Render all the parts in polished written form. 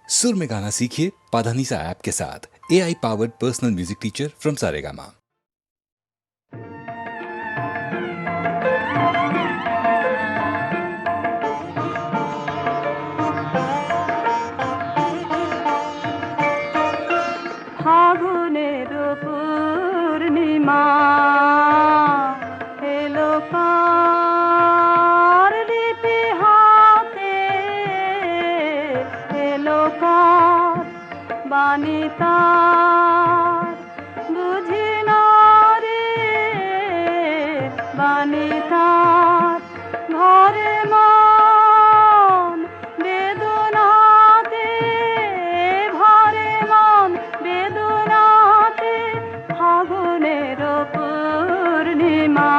सुर में गाना सीखिए पाधानीसा ऐप के साथ। AI powered personal music teacher from Saregama. ফাগুনের পূর্ণিমা এলো কার লিপি হাতে, এলো কার বাণী তার বুঝি না রে, বাণী তার ঘরে মন বেদনাতে, ঘরে মন বেদনাতে ফাগুনের পূর্ণিমা।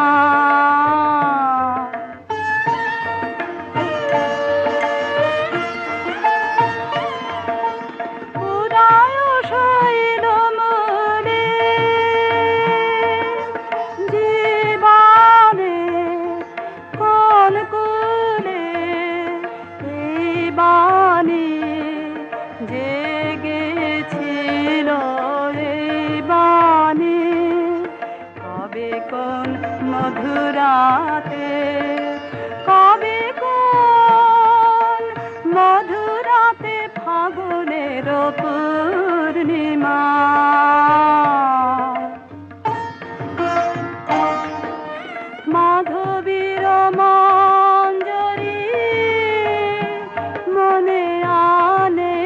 উদয় শৈল মূলে জীবনে কোন কুলে এই বাণী জেগেছিল, এই বাণী কবে কোন মধুরাতে, কবে কোন মধুরাতে ফাগুনের পূর্ণিমা। মাধবীর মঞ্জরি মনে আনে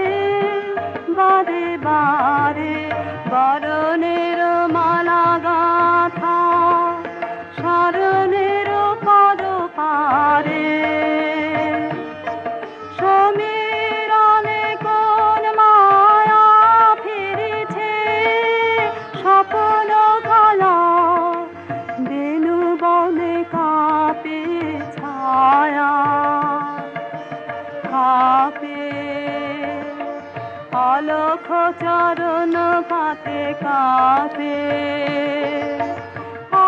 বারে বারে, বরণের মালা গাথা শরণের পদ পারে। সমীরণে কোন মায়া ফিরেছে, স্বপ্ন কালা বেনু বনে কাঁপে ছায়া, কাঁপে অলখ চরণ পাতে, কাঁপে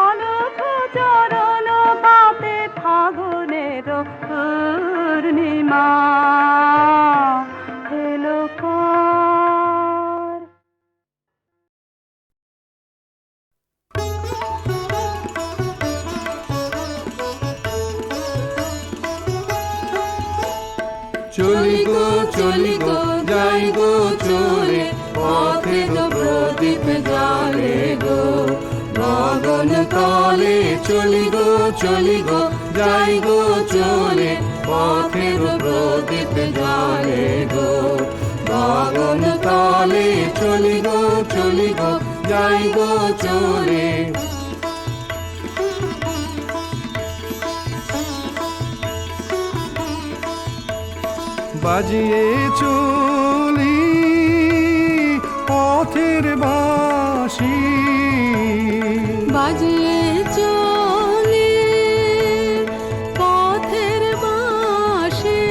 অলখ চরণ পাতে ফাগুনের পূর্ণিমা এলো কার। চলি গো চলি গো যাই গো চলে, পথের প্রদীপ জ্বলে গো গগন তলে। চলি গো চলি গো যাই গো চলে, পথের প্রদীপ জ্বলে গো গগন তলে। চলি গো চলি গো যাই গো চলে। বাজিয়ে চলি পথের বাঁশি, বাজিয়ে চলি পথের বাঁশি,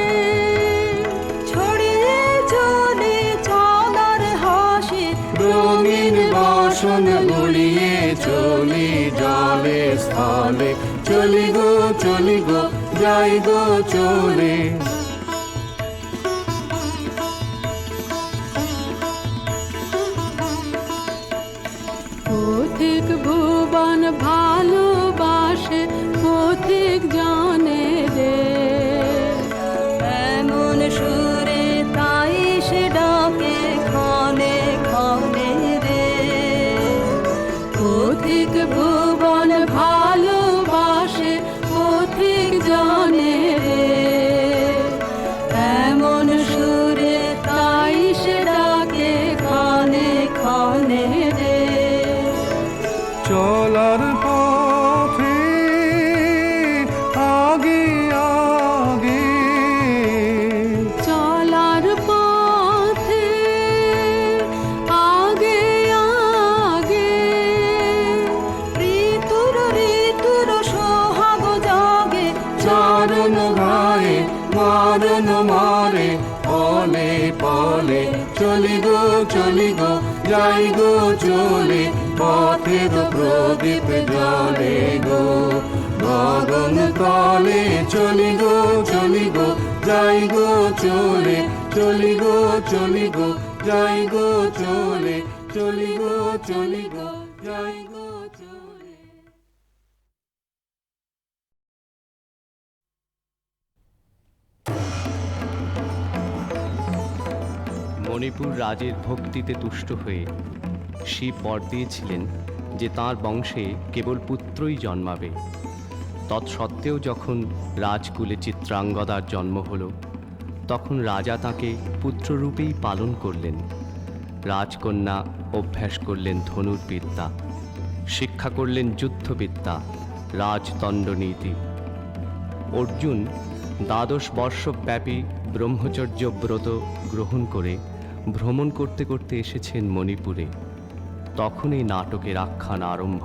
ছড়িয়ে চলি চলার হাসি। রঙিন বসন উড়িয়ে চলি জলে স্থলে। চলি গো চলি গো যাই গো চলে। পথিক ভুবন ভালোবাসে, পথিক জানে রে, এমন সুরে তাই সে ডাকে ক্ষণে ক্ষণে রে। পথিক ভুবন ভালোবাসে, পথিক জানে রে, এমন সুরে তাই সে ডাকে ক্ষণে ক্ষণে রে। চলার পথে আগে আগে, চলার পথে আগে আগে, ঋতুর ঋতুর সোহাগ জাগে। চরণ গায়ে মারণ মারে পলে পলে। চলি গো চলি গো যাই গো চলে, পথের প্রদীপ জ্বলে গো গগন তলে। চলি গো যাই গো চলে, চলি গো চলি গো যাই গো চলে, চলি গো চলি গো যাই গো চলে। মণিপুর রাজের ভক্তিতে তুষ্ট হয়ে শিব বর দিয়েছিলেন যে তাঁর বংশে কেবল পুত্রই জন্মাবে। তৎসত্ত্বেও যখন রাজকুলে চিত্রাঙ্গদার জন্ম হল, তখন রাজা তাকে পুত্ররূপেই পালন করলেন। রাজকন্যা অভ্যাস করলেন ধনুর্বিদ্যা, শিক্ষা করলেন যুদ্ধবিদ্যা, রাজদণ্ডনীতি। অর্জুন 12 বর্ষব্যাপী ব্রহ্মচর্য ব্রত গ্রহণ করে ভ্রমণ করতে করতে এসেছেন মণিপুরে। তখন এই নাটকের আখ্যান আরম্ভ।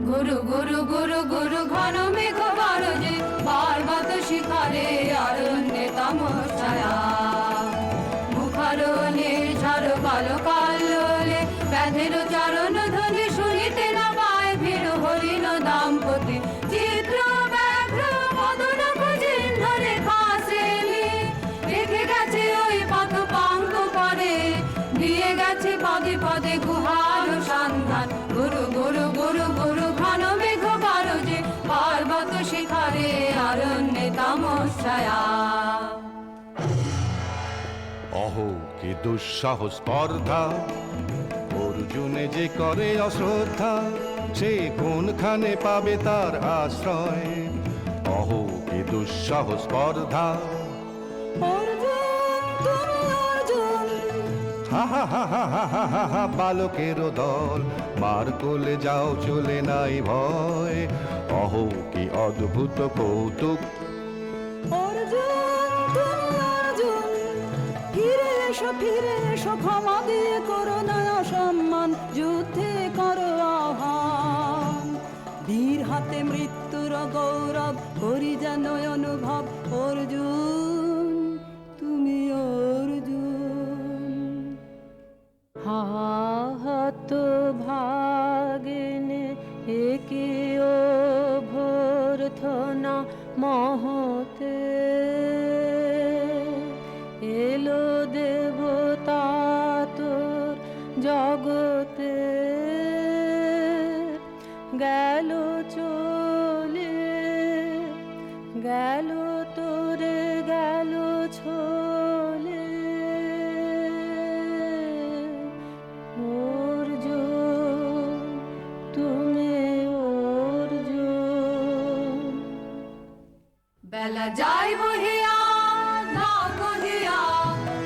গুরু গুরু গুরু গুরু ঘন মেঘ বারজে পার্বত শিখরে অরণ্যে তমসায়া মুখারণে ঝড় কালো কালোলে ব্যাধের চরণ ধ্বনি শুনিতে না পায় ভিড় হরিণ দাম্পতি চিত্র ব্যাঘ্র মদন কুচিহ্ন রেখা শ্রেণী রেখে গেছে ওই পথ পাঙ্ক করে দিয়ে গেছে পদে পদে গুহার সন্ধান। গুরু গুরু গুরু গুরু ঘন মেঘ বারজে পার্বত শিখরে অরণ্যে তমসায়া। অহো কি দুঃসাহ স্পর্ধা, অর্জুনে যে করে অশ্রদ্ধা, সে কোনখানে পাবে তার আশ্রয়। অহো কি দুঃসাহ স্পর্ধা, অর্জুন তুমি অর্জুন হা হা হা হা হা হা হা হা, বালকেরও দল মার কোলে যাও চলে নাই ভয়। অহো কি অদ্ভুত কৌতুক, অর্জুন তুমি অর্জুন ফিরে এসো ক্ষমা দিয়ে করো না অসম্মান যুদ্ধে করো আহ্বান। বীর হাতে মৃত্যুর গৌরব করি যেন অনুভব। অর্জুন তুমি অর্জুন। হাত ভাগিনে একে অভ্যর্থনা মহতে এলো দেবতা তোর জগতে গেল চলে গেল তোরে গেল ছোলে অর্জুন তুমি অর্জুন। বেলা যাই বহিয়া নাও বহিয়া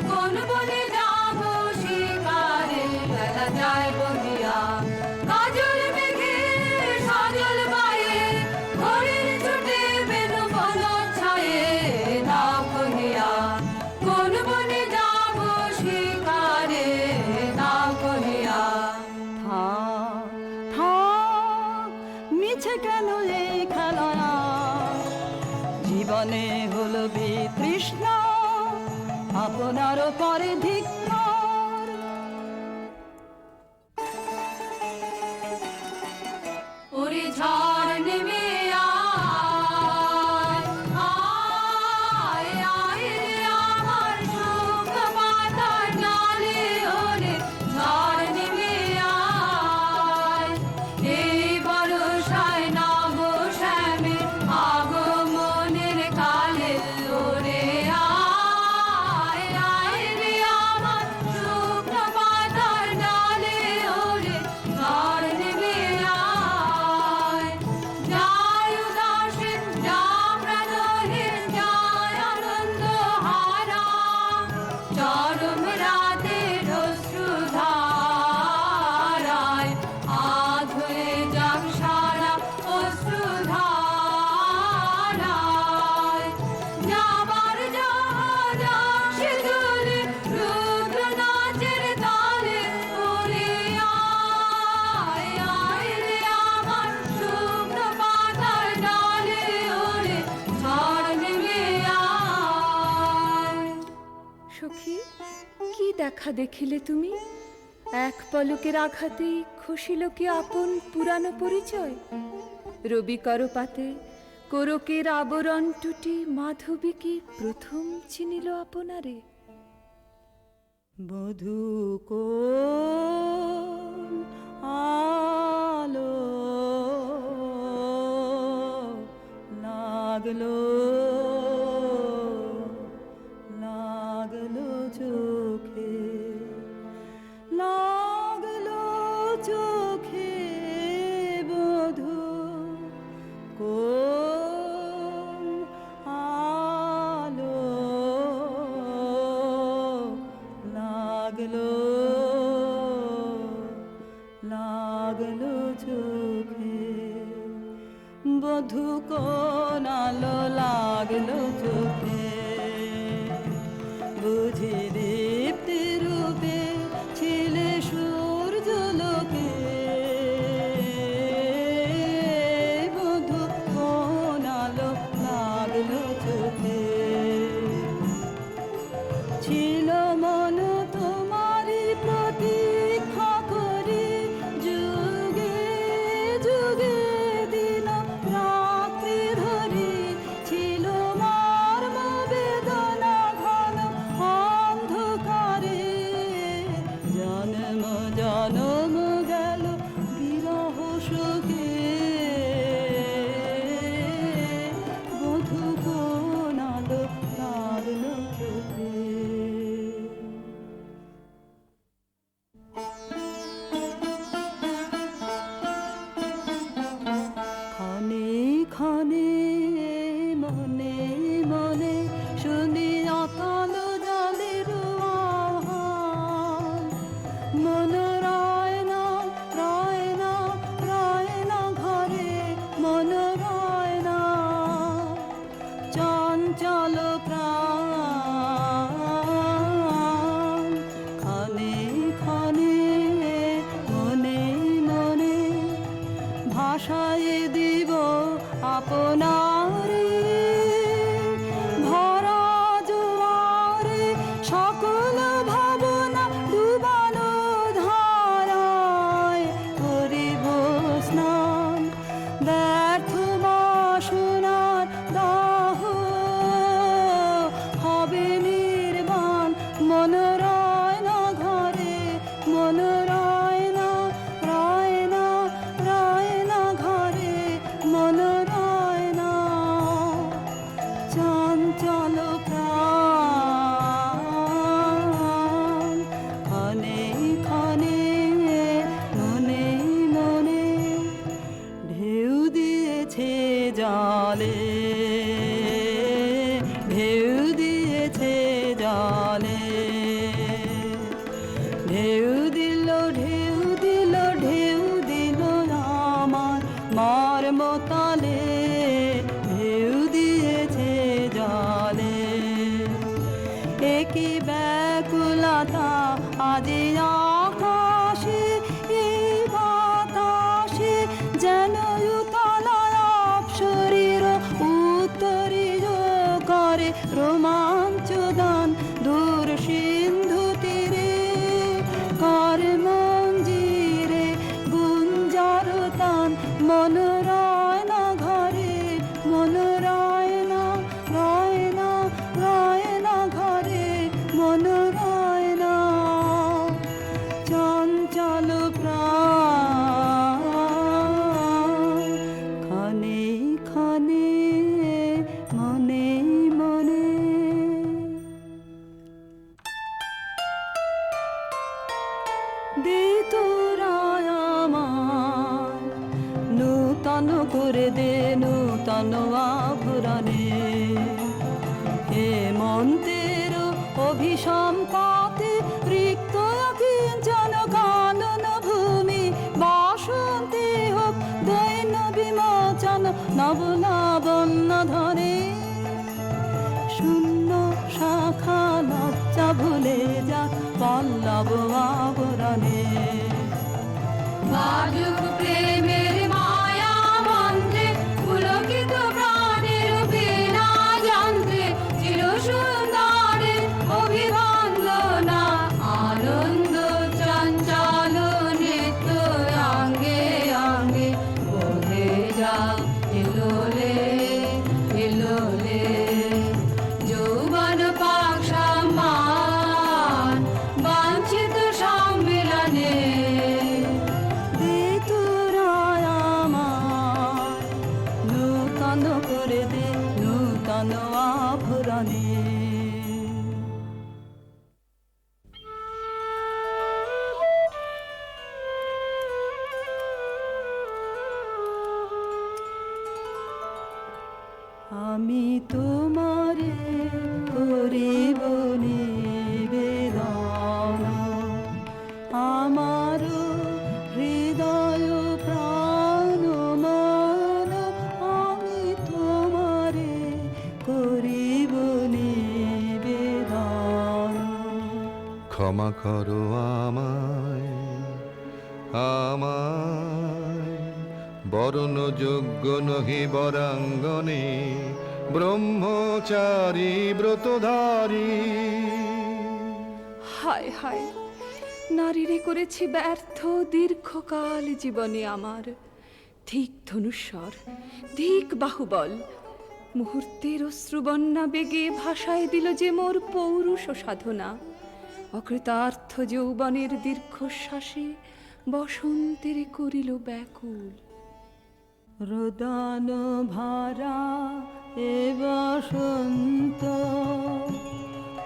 কোন বনে যাব শিকারে। বেলা যাই বহিয়া কাজল মেঘে সজল বায়ে ঘরের ছুটে বেনু বন ছায়ে। নাও বহিয়া কোন বনে যাব শিকারে। নাও বহিয়া থাক থাক মিছে কেন এই খেলা, জীবনে হলো বিতৃষ্ণ আপনার পরে ধিক্কার। ওরে ঝড় নেমে আয় আয় আয় রে আমার শুকনো পাতার ডালে। ওরে ঝড় নেমে আয় এই বর্ষায় নব শ্যামে আগমনের কালে। ওরে আয় আয় রে আমার শুকনো পাতার ডালে। ওরে ঝড় নেমে আয় যায় উদাসীন যা প্রাণহীন যায় আনন্দ হারা। চরম রাতের অশ্রুধারায় আধ হয়ে যাক সারা অশ্রুধারায়। যাবার জাহাজ আসে চলে রুদ্র নাচের তালে। ওরে আয় আয় রে আমার শুকনো পাতার ডালে। ওরে ঝড় নেমে আয়। সখী, কি দেখা দেখিলে তুমি? এক পলকের আঘাতেই খসিল কি আপন পুরানো পরিচয়? রবি করপাতে কোরকের আবরণ টুটি মাধবী কি প্রথম চিনিল আপনারে? বধূ কোন আলো লাগলো লাগলো চোখে, লাগলো চোখে বধূ কোন আলো লাগলো লাগলো চোখে, বধূ কোন আলো লাগলো চোখে, বুঝি দীপ্তি রূপে ছিলে সূর্য লোকে, বধূ কোন আলো লাগলো চোখে, ছিল মন তোমারি প্রতীক্ষা করি, যুগে যুগে দিন রাত্রি ধরি, ছিল মর্ম বেদনা ঘন অন্ধকারে, জন্ম জন্ম গেল বিরহ শোকে, বধূ কোন আলো লাগলো চোখে। ক্ষণে ক্ষণে মনে মনে শুনি অতল জলের আহ্বান, মন রয় না রয় না রয় না ঘরে, মন রয় না চঞ্চল প্রাণ, ক্ষণে ক্ষণে মনে মনে ভাষায় দিব আপনারে, ভরা জোয়ারে সকল ভাবনা ডুবানো ধারায় করিব স্নান, ব্যর্থ বাসনার দাহ হবে নির্বাণ, মন রয় না ঘরে, মন রয় না রয় না রয় না ঘরে, মন রয় না চঞ্চল প্রাণ, ক্ষণে ক্ষণে মনে মনে ঢেউ দিয়েছে জলে, ঢেউ দিয়েছে জলে, ঢেউ দিল ঢেউ দিল ঢেউ দিল আমার মর্ম তলে, ঢেউ দিয়েছে জলে, একই ব্যাকুলতা আজি আকাশে এই বাতাসে, যেন উতলায় অপসরীর উত্তরীয় করে রোমাঞ্চ দান, দূর সিন্ধু তীরে কর মঞ্জিরে গুঞ্জার তান, মন রয় না ঘরে, মন রয় না রয় না রয় না ঘরে, মন রয় না চঞ্চল প্রাণ, ক্ষণে ক্ষণে মনে মনে। দে তোরা আমার নূতন করে দে নূতন আভরণে, হেমন্তের অভিসম্পাতে রিক্ত কিঞ্চন কানন ভূমি, বসন্তে হোক দৈন্য বিমোচন নব লাবণ্য ধরে, শূন্য শাখা লজ্জা ভুলে যা পল্লব আবরণে, বাজুক প্রেমের মায়া মন্ত্রে পুলকিত প্রাণের বীণা যন্ত্রে, চির সুন্দরের অভিবন্দনা আনন্দ চঞ্চল নৃত্য অঙ্গে অঙ্গে বোধে যা এলোলে। ক্ষমা করো আমায়, আমায় বরণ যোগ্য নহি বরাঙ্গনে, ব্রহ্মচারী ব্রতধারী। হায় হায়, নারীরে করেছি ব্যর্থ দীর্ঘকাল জীবনে আমার। ধিক ধনুস্বর, ধিক বাহুবল, মুহূর্তের অশ্রুবন্যা বেগে ভাষায় দিল যে মোর পৌরুষ সাধনা। অকৃতার্থ যৌবনের দীর্ঘশ্বাসে বসন্তের করিল ব্যাকুল। রোদন ভারা এ বসন্ত,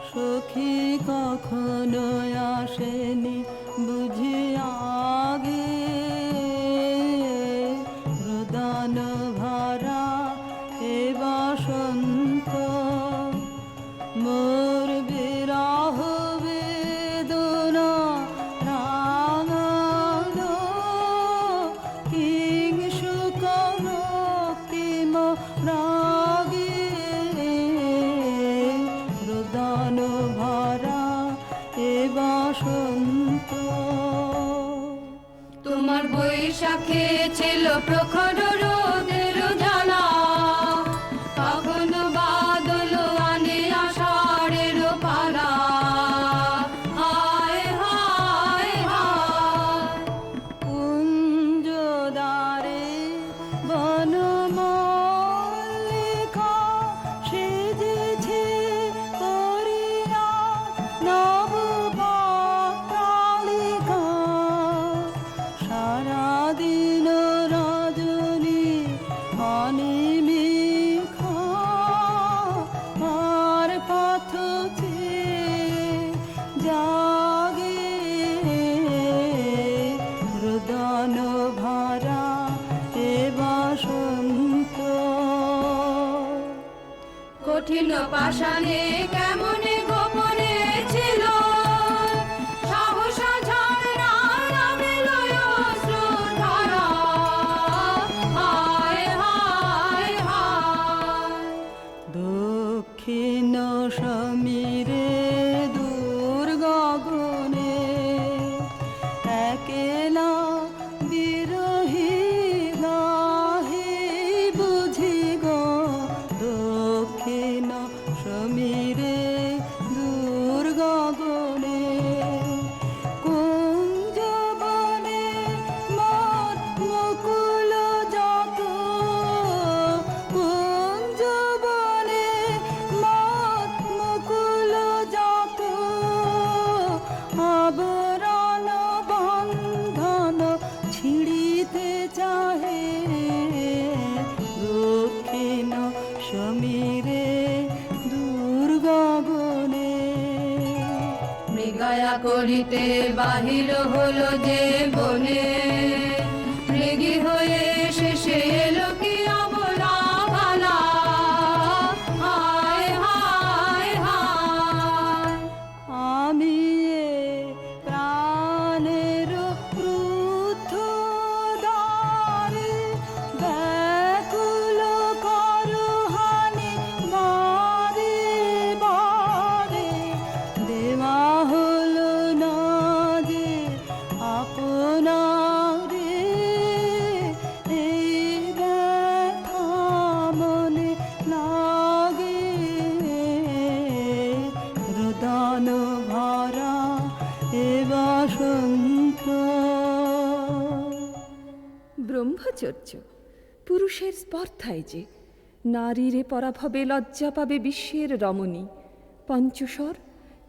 সখী কখনো আসেনি বুঝি আগে। রোদন ভারা এ বসন্ত, মোর বিরহ বেদনা রাঙালো। কিং সুখ রক্তিম রাগে, রোদন ভরা এ বসন্ত। তোমার বৈশাখে ছিল প্রখর রোদের জ্বালা, কখনো বাদল আনে আষাঢ়ের পালা। হায় হায় হায়, কুঞ্জদারে বনমল্লিকা সেজেছে করিয়া নবপত্রালিকা। সারাদিন রজনী অনিমিখা, আর পথ চেয়ে জাগে। রোদন ভরা এ বসন্ত। কঠিন পাষাণে কেমনে গোপনে ছিল, সাহসা ঝরনা নামিল অশ্রুধারা। হায় হায় হায়, দক্ষিণ সমীরে দূর গগনে, একেলা বিরহী গাহে বুঝি গো। দক্ষিণ সমীরে দূর গগনে, কুঞ্জবনে মোর মুকুল যত। কুঞ্জবনে মোর মুকুল যত, আবরণ বন্ধন ছিঁড়িতে চাহে। দক্ষিণ সমীরে দূর গগনে, মৃগয়া করিতে বাহির হলো যে বনে। মৃগী হয়ে শেষে এলো কি অবলা বালা। হায় হায় হায়, আমি এ প্রাণের ক্রুদ্ধ দ্বারে ব্যাকুল করহানি বারে বারে। দেওয়া হলো না যে আপনারে, এই ব্যথা মনে লাগে। রোদন ভরা এ বসন্ত। ব্রহ্মচর্য পুরুষের স্পর্ধায় যে, নারীরে পরাভবে লজ্জা পাবে বিশ্বের রমণী। পঞ্চস্বর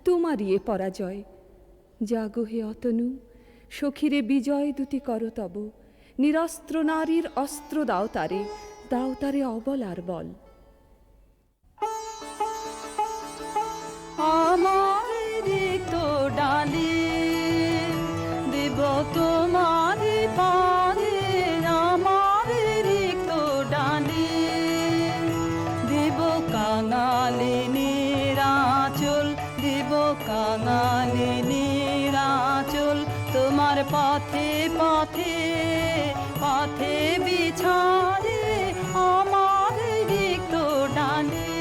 তোমারই এ পরাজয়। জাগো হে অতনু, সখীরে বিজয় দুটি কর তব। নিরস্ত্র নারীর অস্ত্র দাও তারে, দাও তারে অবলার বল। আমার রিক্ত ডালি দেব তোমার পারে। আমার রিক্ত ডালি দেব কাঙালিনীর আঁচল। দেব কাঙালিনীর আঁচল, তোমার পথে পথে পথে বিছারে। আমার রিক্ত ডালি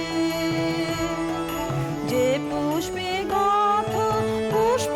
যে পুষ্পে গাথ পুষ্প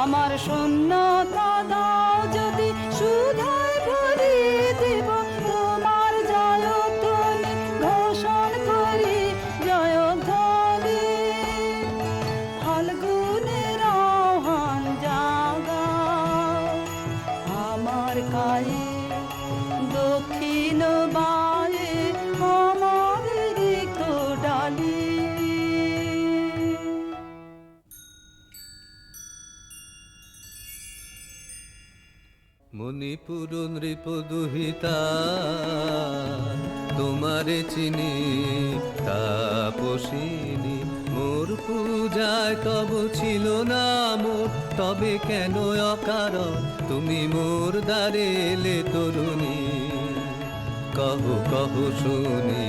আমার শূন্যতা দাও যদি শুধায় ভরি দেব তোমার জয়ধ্বনি ঘোষণ করি জয়ধ্বনি ফাল্গুনের আহ্বান জাগাও আমার কায়ে দক্ষিণ বায়ে আমার রিক্ত ডালি মণিপুর নৃপদুহিতা তোমারে চিনি তাপসিনী মোর পূজায় তব ছিল না মোর তবে কেন অকারণ তুমি মোর দ্বারে এলে তরুণী কহ কহ শুনি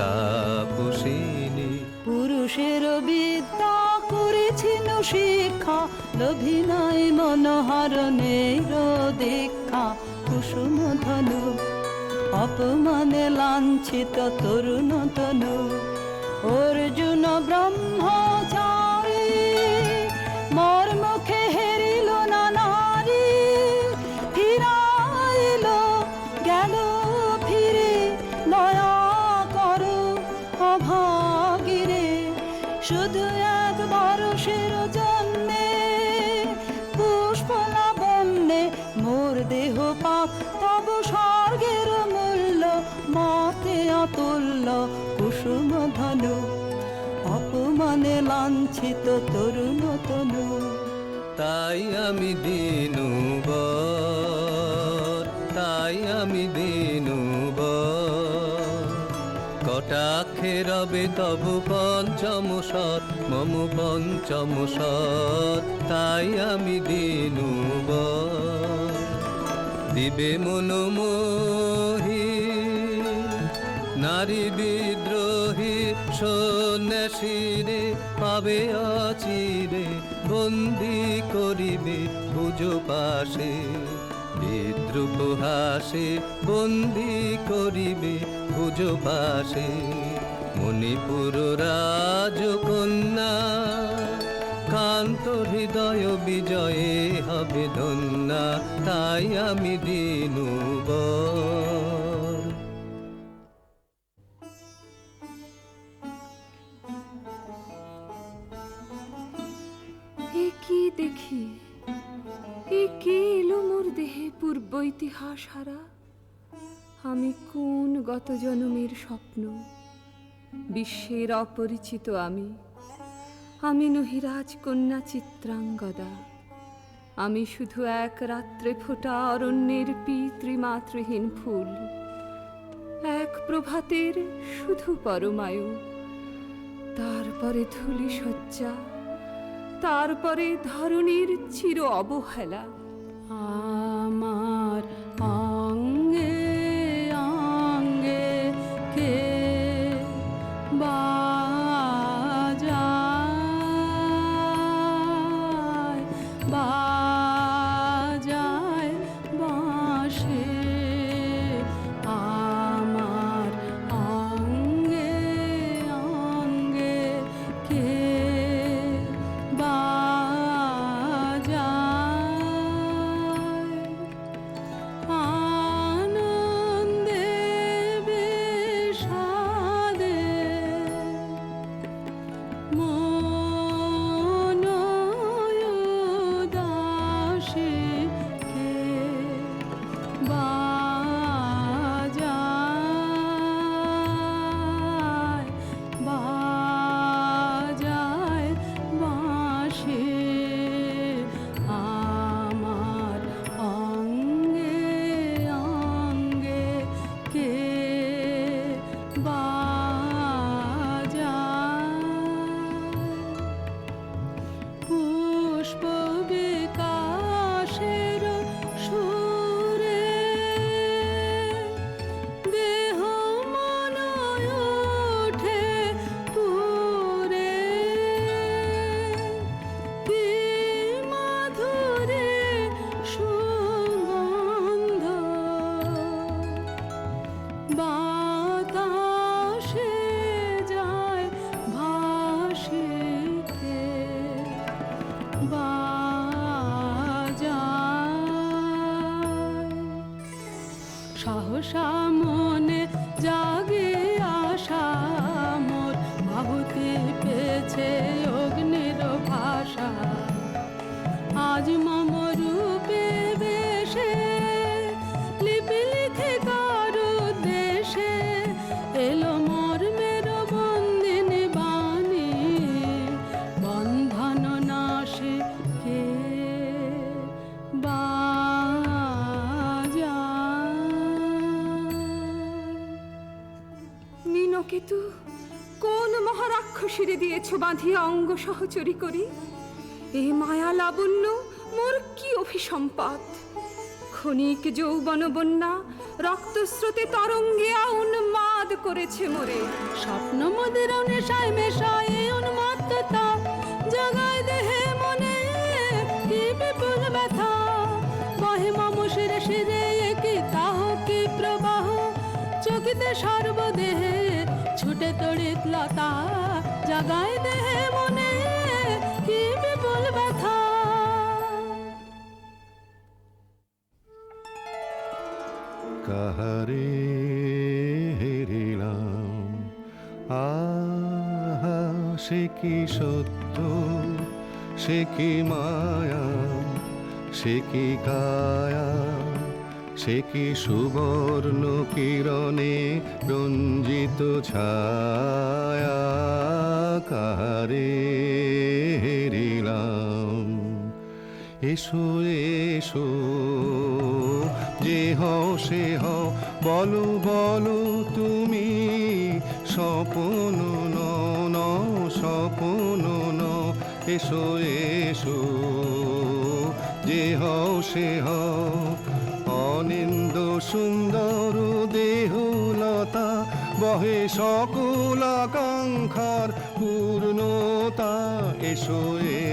তাপসিনী পুরুষের বিদ্যা করেছিল শিক্ষা লোভী নাই মনোহরণের দীক্ষা কুসুম ধনু অপমানে লাঞ্ছিত তরুণ তনু অর্জুন ব্রহ্মচারী মোর মুখে হেরিল না নারী ফিরাইল গেল ফিরে দয়া করো অভাগিরে শুধু একবার সের জন্যে পুষ্পলাবণ্যে মোর দেহ পাক তব স্বর্গের মূল্য মতে অতুল্য কুসুম ধনু অপমানে লাঞ্ছিত তরুণ তনু তাই আমি দিনুবর তাই আমি দিনুবর কটাক্ষে রবে তব পঞ্চম সৎ মম পঞ্চম সৎ তাই আমি দিনুবর দিবে মনোমোহী নারী বিদ্রোহী সন্ন্যাসীরে পাবে অচিরে বন্দি করিবে ভুজো পাশে বিদ্রুপ হাসে বন্দি করিবে ভুজো পাশে মণিপুর রাজকন্যা কান্ত হৃদয় বিজয়ে হবে ধন্যা তাই আমি দিনুবর এ কি দেখি এ কে এলো মোর দেহে পূর্ব ইতিহাস হারা আমি কোন গত জন্মের স্বপ্ন বিশ্বের অপরিচিত আমি নহি রাজকন্যা চিত্রাঙ্গদা আমি শুধু এক রাত্রে ফোটা অরণ্যের পিতৃমাতৃহীন ফুল এক প্রভাতের শুধু পরমায়ু তারপরে ধূলি শয্যা তারপরে ধরণীর চির অবহেলা আমার অঙ্গে অঙ্গে কে বাজায় বাজায় বাঁশি আমার অঙ্গে অঙ্গে কে আনন্দে বিষাদে মন উদাসী কে বাজায় বাজায় বাঁশি আমার অঙ্গে অঙ্গে কে বাজায় পুষ্প বিকাশের সুরে দেহ মন ওঠে পুরে কি মাধুরে সুগন্ধ বাতাসে যায় ভাসিতে বাজায় সহসা মনে জাগে আশা মোর, আহুতি পেয়েছে অগ্নির ভাষা। আজ মম রূপে বেশে লিপি লিখে কারু দেশে এলো মোর মেরো বন্দিনী বাণী, বন্ধন নাশে কে মীনকেতু, কোন মহারাক্ষসীরে দিয়েছ বাঁধিয়া অঙ্গ সহচরী করি? এ মায়া লাবণ্য মোর কি অভিসম্পাত! ক্ষণিক যৌবন বন্যা রক্তস্রোতে তরঙ্গিয়া উন্মাদ করেছে মোরে। স্বপ্ন মদের নেশায় মেশায় উন্মত্ততা জাগায় দেহে মনে কি বিপুল ব্যথা। বহে মম শিরে শিরে কি তাহ কি প্রবাহ, চকিতে সর্বদেহে ছুটে তড়িৎ লতা। জাগায় দেহে মনে কি বিপুল ব্যথা। কাহারে হেরিলাম, আহা সে কি সত্য, সে কি মায়া, সে কি কায়া, সে কি সুবর্ণ কিরণে রঞ্জিত ছায়া। কাহারে হেরিলাম, এসো এসো যে হও সে হও, বলো বলো তুমি স্বপন ন স্বপন ন। এসো এসো যে হও সে হও, অনিন্দ সুন্দর দেহলতা বহে সকল আকাঙ্ক্ষার পূর্ণতা। এসো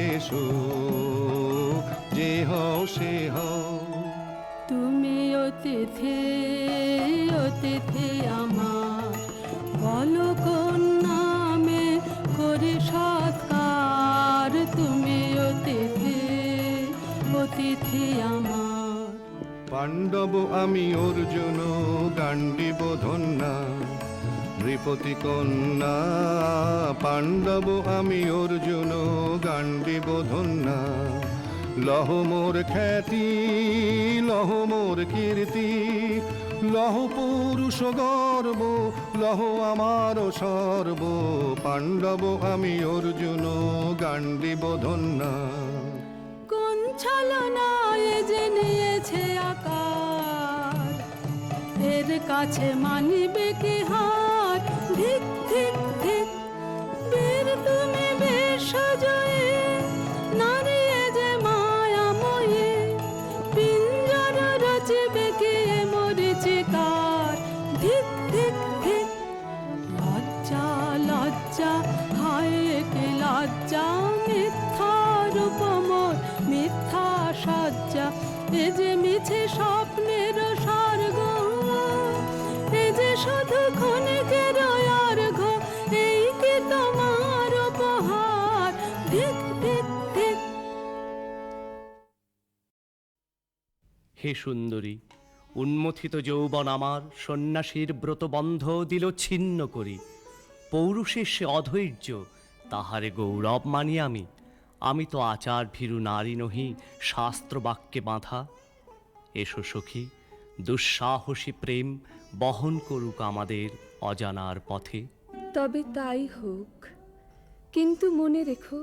এসো যে হও সে হও। তুমি অতিথি অতিথি আমার, বলো কোন নামে করি সৎকার। তুমি অতিথি অতিথি আমার। পাণ্ডব আমি অর্জুন গান্ডীব ধন্যা, নৃপতি কন্যা। পাণ্ডব আমি অর্জুন গান্ডীব ধন্যা। লহ মোর খ্যাতি লহ মোর কীর্তি, লহ পুরুষ গর্ব, লহ আমার সর্ব। পাণ্ডব আমি অর্জুন গান্ডীব ধন্যা। কোন ছলনায় যে নিয়েছে আকার, এর কাছে মানিবে কি হার। ধিক ধিক ধিক বীর তুমি বিশ্বজয়ী, নারী যে মায়াময়ী। পিঞ্জর রচিবে কি মরিচিকার। ধিক ধিক ধিক লজ্জা লজ্জা হায় কি লজ্জা। মিথ্যা রূপ মোর মিথ্যা সজ্জা, এ যে মিছে স্বপ্নের স্বর্গ, এ যে শুধু ক্ষণিকের অর্ঘ্য। এই কি তোমার উপহার। ধিক ধিক ধিক। হে সুন্দরী, উন্মথিত যৌবন আমার সন্ন্যাসীর ব্রতবন্ধ দিল ছিন্ন করি। পৌরুষের সে অধৈর্য, তাহারে গৌরব মানি আমি। আমি তো আচার ভীরু নারী নহি, শাস্ত্র বাক্যে বাঁধা। এসো সখী, দুঃসাহসী প্রেম বহন করুক আমাদের অজানার পথে। তবে তাই হোক, কিন্তু মনে রেখো,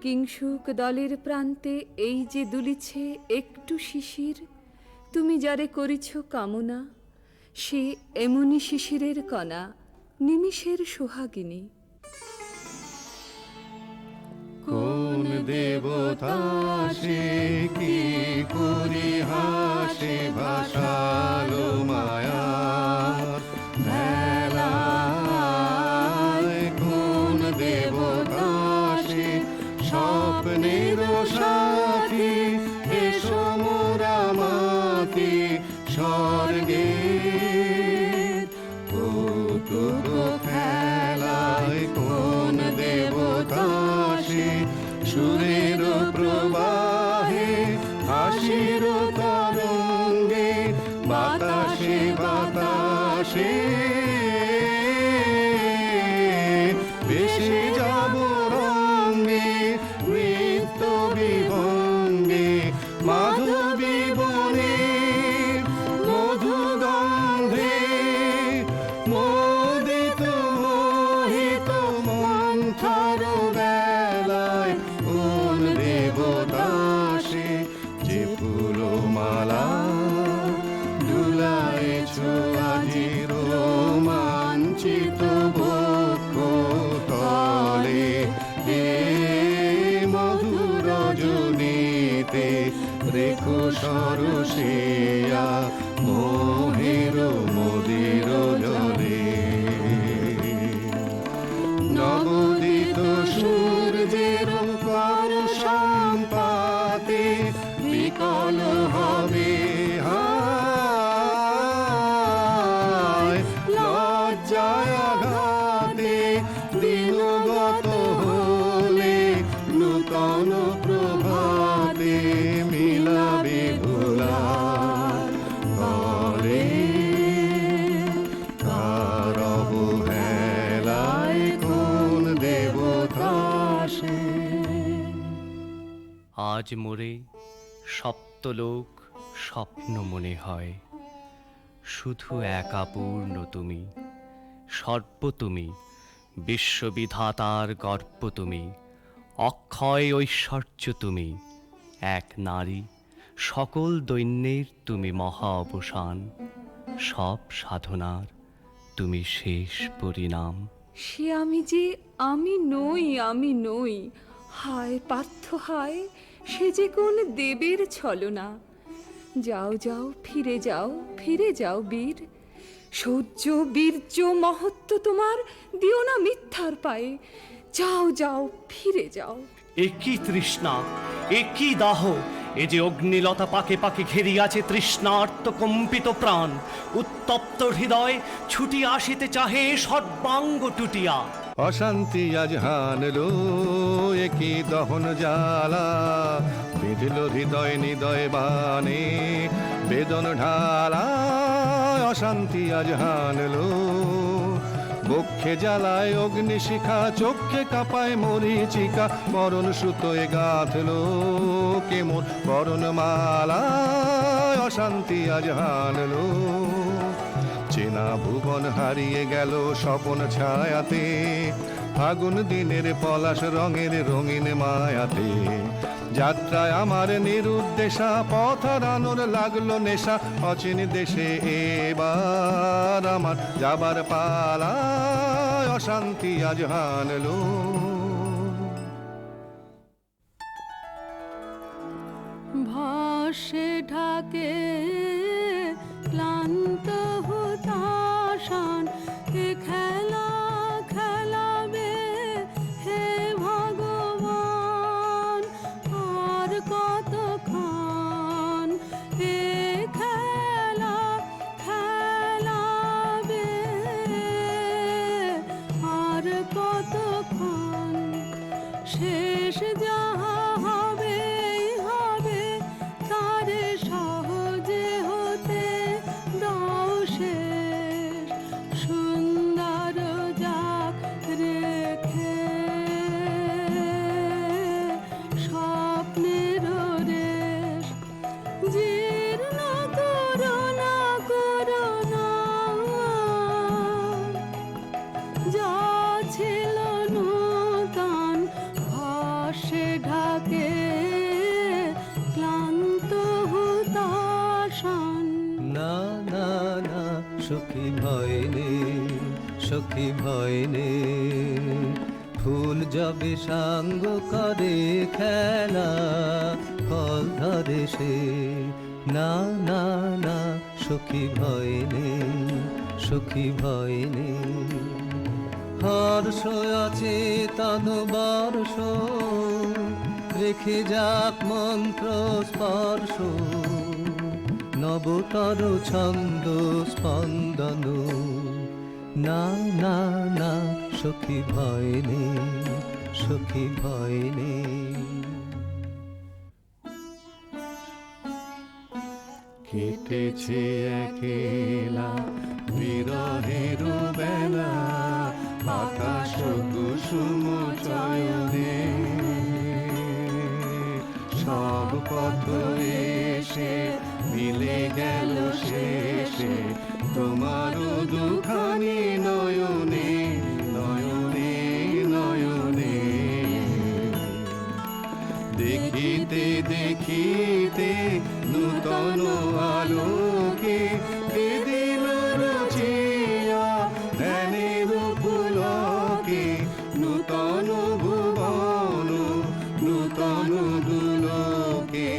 কিংসুক দলের প্রান্তে এই যে দুলিছে একটু শিশির, তুমি যারে করিছ কামনা, সে এমনি শিশিরের কণা, নিমিষের সোহাগিনী। কোন দেবতা সে কি করি হাসে ভাসালো মায়ার ভেলায়। কোন দেবতা সে স্বপ্নের সাথী, এসো মোরা মাতি স্বর্গে। কৌতুক খেলায় কোন দেবতা সে সুরের প্রবাহে, হাসির তরঙ্গে বাতাসে হইতে রেখো সরসিয়া মোহের মদির জলে। নবদিত সূর্যের কর সম্পাতে বিকল হবে হায়, লজ্জায় আঘাতে দিনগত হলে নূতন প্রভাতে মিলাবে ভোলার ঘরে। কার অবহেলায় কোন দেবতা সে। আজ মোরে সপ্তলোক স্বপ্ন মনে হয়, শুধু একা পূর্ণ তুমি, সর্ব তুমি, বিশ্ববিধাতার গর্ব তুমি, অক্ষয় ঐশ্বর্য তুমি, এক নারী, সকল দৈন্যের তুমি মহা অবসান, সব সাধনার তুমি শেষ পরিণাম। সে আমি যে আমি নই, আমি নই। হায় পার্থ হায়, সে যে কোন দেবের ছলনা। যাও যাও ফিরে যাও, ফিরে যাও বীর। শৌর্য বীর্য মহত্ব তোমার দিও না মিথ্যার পায়ে। যাও যাও ফিরে যাও। একই তৃষ্ণা, একই দাহ, এ যে অগ্নিলতা পাকে পাকে ঘেরিয়াছে তৃষ্ণার্ত কম্পিত প্রাণ। উত্তপ্ত হৃদয় ছুটি আসিতে চাহে সর্বাঙ্গ টুটিয়া। অশান্তি আজ হানলো একই দহন জ্বালা, বিঁধল হৃদয় নিদয় বানে বেদন ঢালা। অশান্তি আজ হানলো বক্ষে জ্বালায় অগ্নিশিখা, চোখে কাঁপায় মরিচিকা। মরণ সুতোয় গাঁথলো কেমন বরণমালা। অশান্তি আজ হানলো চেনা ভুবন হারিয়ে গেল স্বপন ছায়াতে, ফাগুন দিনের পলাশ রঙের রঙিন মায়াতে। যাত্রায় আমার নিরুদ্দেশা, পথ হারানোর লাগলো নেশা। অচিন দেশে এবার আমার যাবার পালা। অশান্তি আজ হানলো। ভাসে ঢাকে ক্লান্ত হতাশান, এ খেলা খেলাবে হে ভগবান। আর কতক্ষণ এ খেলা খেলাবে, আর কতক্ষণ। শেষ যাহা হবে হবে, তারে সহজে হতে দাও শেষ। সুন্দর যাক রেখে স্বপ্নের রেশ, জীর্ণ করোনা করোনা। যা ছিল নূতন ভাসে ঢাকে ক্লান্ত হতাশান। না না না সখী ভয় নেই, সখী ভয় নেই। ফুল যবে সাঙ্গ করে খেলা ফল ধরে সে। না না না সখী ভয় নেই, সখী ভয় নেই। হর্ষ আছে তন বর্ষ, রেখে যাক মন্ত্র স্পর্শ। নবতর ছন্দ স্পন্দন। না না না সখী ভয় নেই, সখী ভয় নেই। কেটেছে একেলা বিরহের বেলা, আকাশ কুসুম চয়নে। সব পথ এসে মিলে গেল শেষে তোমার দুখানি নয়নে নয়নে নয়নে। দেখিতে দেখিতে নূতন আলোকে দিল রচিয়া ধ্যানের পুলকে। নূতন ভুবন নূতন দুলোকে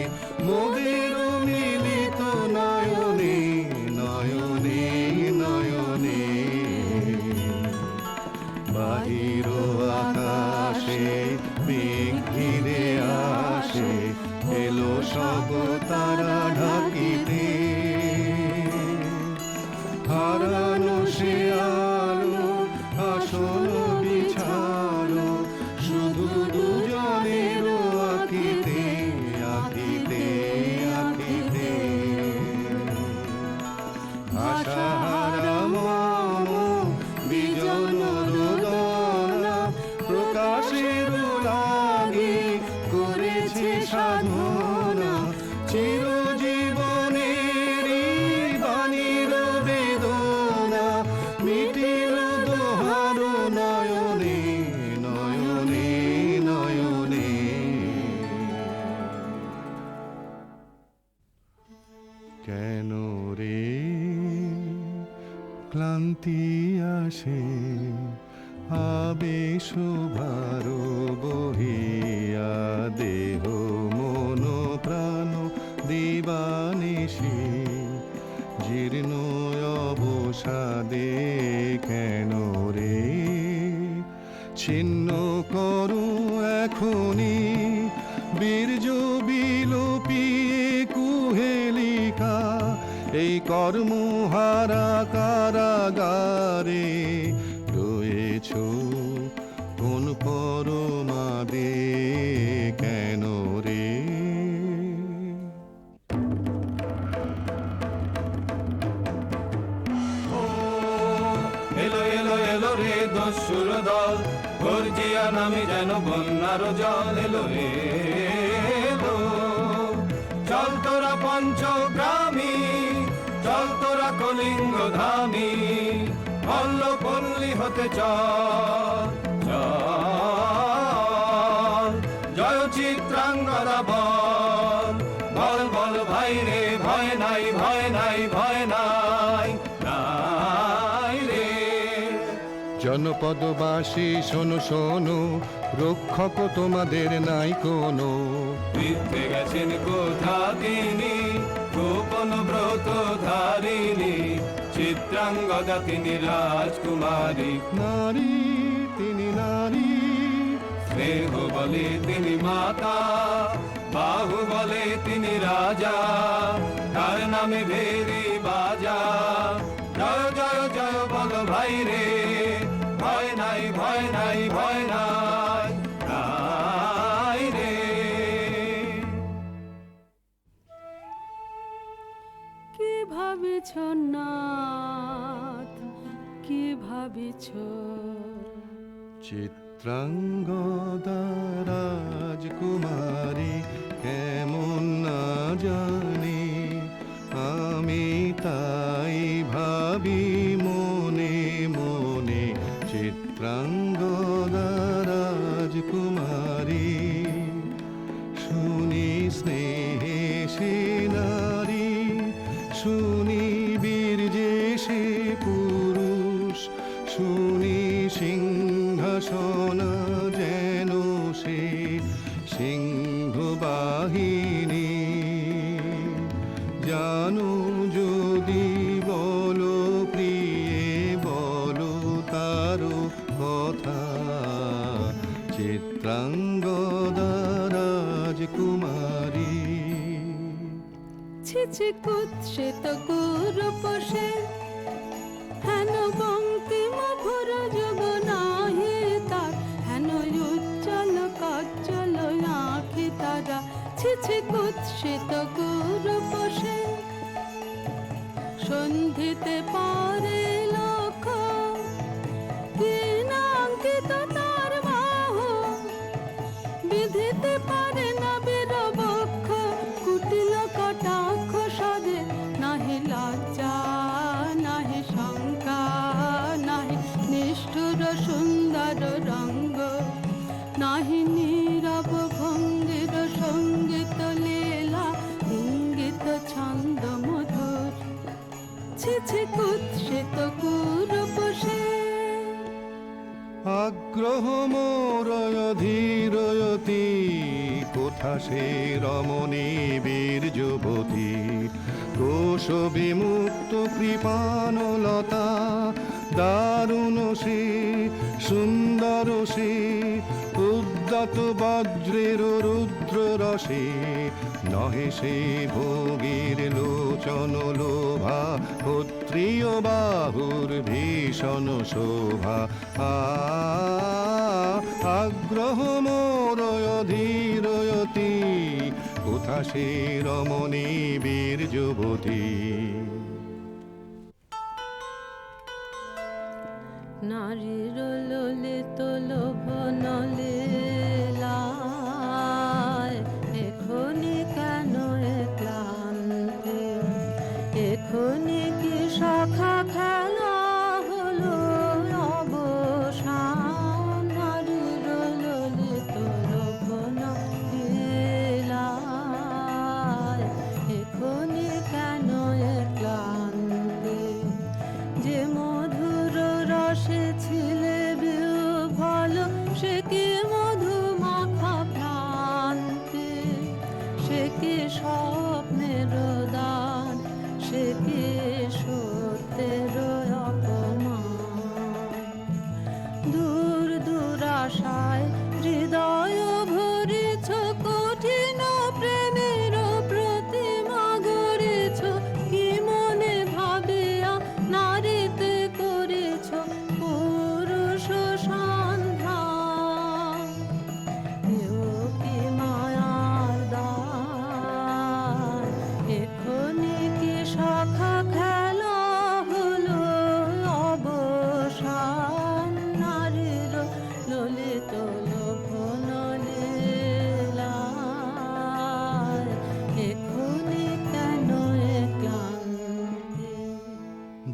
এলো সব তারা ঢাকিতে, হারানো সে আলো আসন বিছালো, শুধু দুজনের আঁকিতে আঁকিতে আঁকিতে। আশাহারা মম বিজন রোদনা, প্রকাশের লাগি করেছে সাধনা, চিরজীবনের বাণীর বেদনা মিটিল দোহার নয়নে নয়নে নয়নে। কেন রে ক্লান্তি আসে আবেশ ভার বহিয়া, দেহ মন প্রাণ দিবানিশি জীর্ণ অবসাদে। কেন রে ছিন্ন করো এখনি বীর্য বিলোপিয়ে কুহেলিকা, এই কর্মহারা কারাগারে রয়েছ কোন পরমাদে। কেন রে এলো এলো এলো রে দস্যুর দল, গর্জিয়া নামে যেন বন্যার জল। এলো রে এলো, চল তোরা পঞ্চগ্রামী, চল তোরা কলিঙ্গ ধামী, মল্ল পল্লী হতে চল চল। জয় চিত্রাঙ্গদা বল বল বল ভাই রে, ভয় নাই ভয় নাই ভয় নাই নাই রে। জনপদবাসী শোনো শোনো, রক্ষক তোমাদের নাই কোনো। বৃদ্ধে গেছেন কোথা তিনি, গোপন ব্রত ধারিণী, চিত্রাঙ্গদা তিনি রাজকুমারী। নারী তিনি নারী, স্নেহ বলে তিনি মাতা, বাহু বলে তিনি রাজা, তার নামে ভেরি বাজা। জয় জয় জয় বল ভাই রে, ভয় নাই ভয় নাই ভয় নাই নাই রে। কি ভাবিছ নাথ, কি ভাবিছ? চিত্রাঙ্গদা রাজকুমারী কেমন না জানি, আমি তাই ভাবি মনে মনে। চিত্রাঙ্গদা রাজকুমারী শুনি স্নেহে সে নারী, শুনি বীর্যে সে পুরুষ, শুনি সিংহাসন যেন সে সিংহ বাহিনী। জানো যদি বলো প্রিয়ে বলো তার কথা, চিত্রাঙ্গদা রাজকুমারী। ছিছি কুৎসিত কুরূপসে, হেন বঙ্কিম ভুর যুগ নাহি তার, হেন উজ্জ্বল কজ্জ্বল আঁখি তারা। ছিছি কুৎসিত কুরূপসে, সন্ধিতে পারে লক্ষ, কি নাঙ্কিত তার বাহু, বিধিতে পারে না বীরবক্ষ। কুটিল কটাক্ষ সদে, নাহি লজ্জা নাহি শঙ্কা, নাহি নিষ্ঠুর সুন্দর রঙ্গ, নাহি নীরব ভঙ্গির সঙ্গীত লীলা, ইঙ্গিত ছন্দ মধুর। ছিছি কুৎসিত কুরূপসে। আগ্রহ মোরয় ধীরয়তি, কোথা সে রমণী বীর যুবতী। কোশ বিমুক্ত কৃপানলতা, দারুণ সে সুন্দর সে, উদ্যত বজ্রের রুদ্র রসে, নহে সে ভোগীর লোচন লোভা, ক্ষত্রিয় বাহুর ভীষণ শোভা। আগ্রহ মোরয় ধীরয়তি, কোথা সে রমণী বীর যুবতী। নারীর ললিত লোভনলে লাই, এখনি কেন ক্লান্তি, এখনি কি সখা খেলা হলো অবসান। নারীর ললিত লোভনলে লাই, এখনি কেন ক্লান্তি, যে মধুর রসে ছিলে বিহ্বল, সে কি মধু মাখা ভ্রান্তি, সে কি স্বপ্নের দান, সে কি সত্যের অপমান। দূর দুরাশায় হৃদয় ভরিছ, কঠিন প্রেমের প্রতিমা গড়েছ, কি মনে ভাবিয়া নারীতে করেছ পুরুষ সন্ধান। এও কি মায়ার দান, এখনি কি সখা খেলা হলো অবসান। নারীর ললিত লোভনলে লাই, এখনি কেন ক্লান্তি।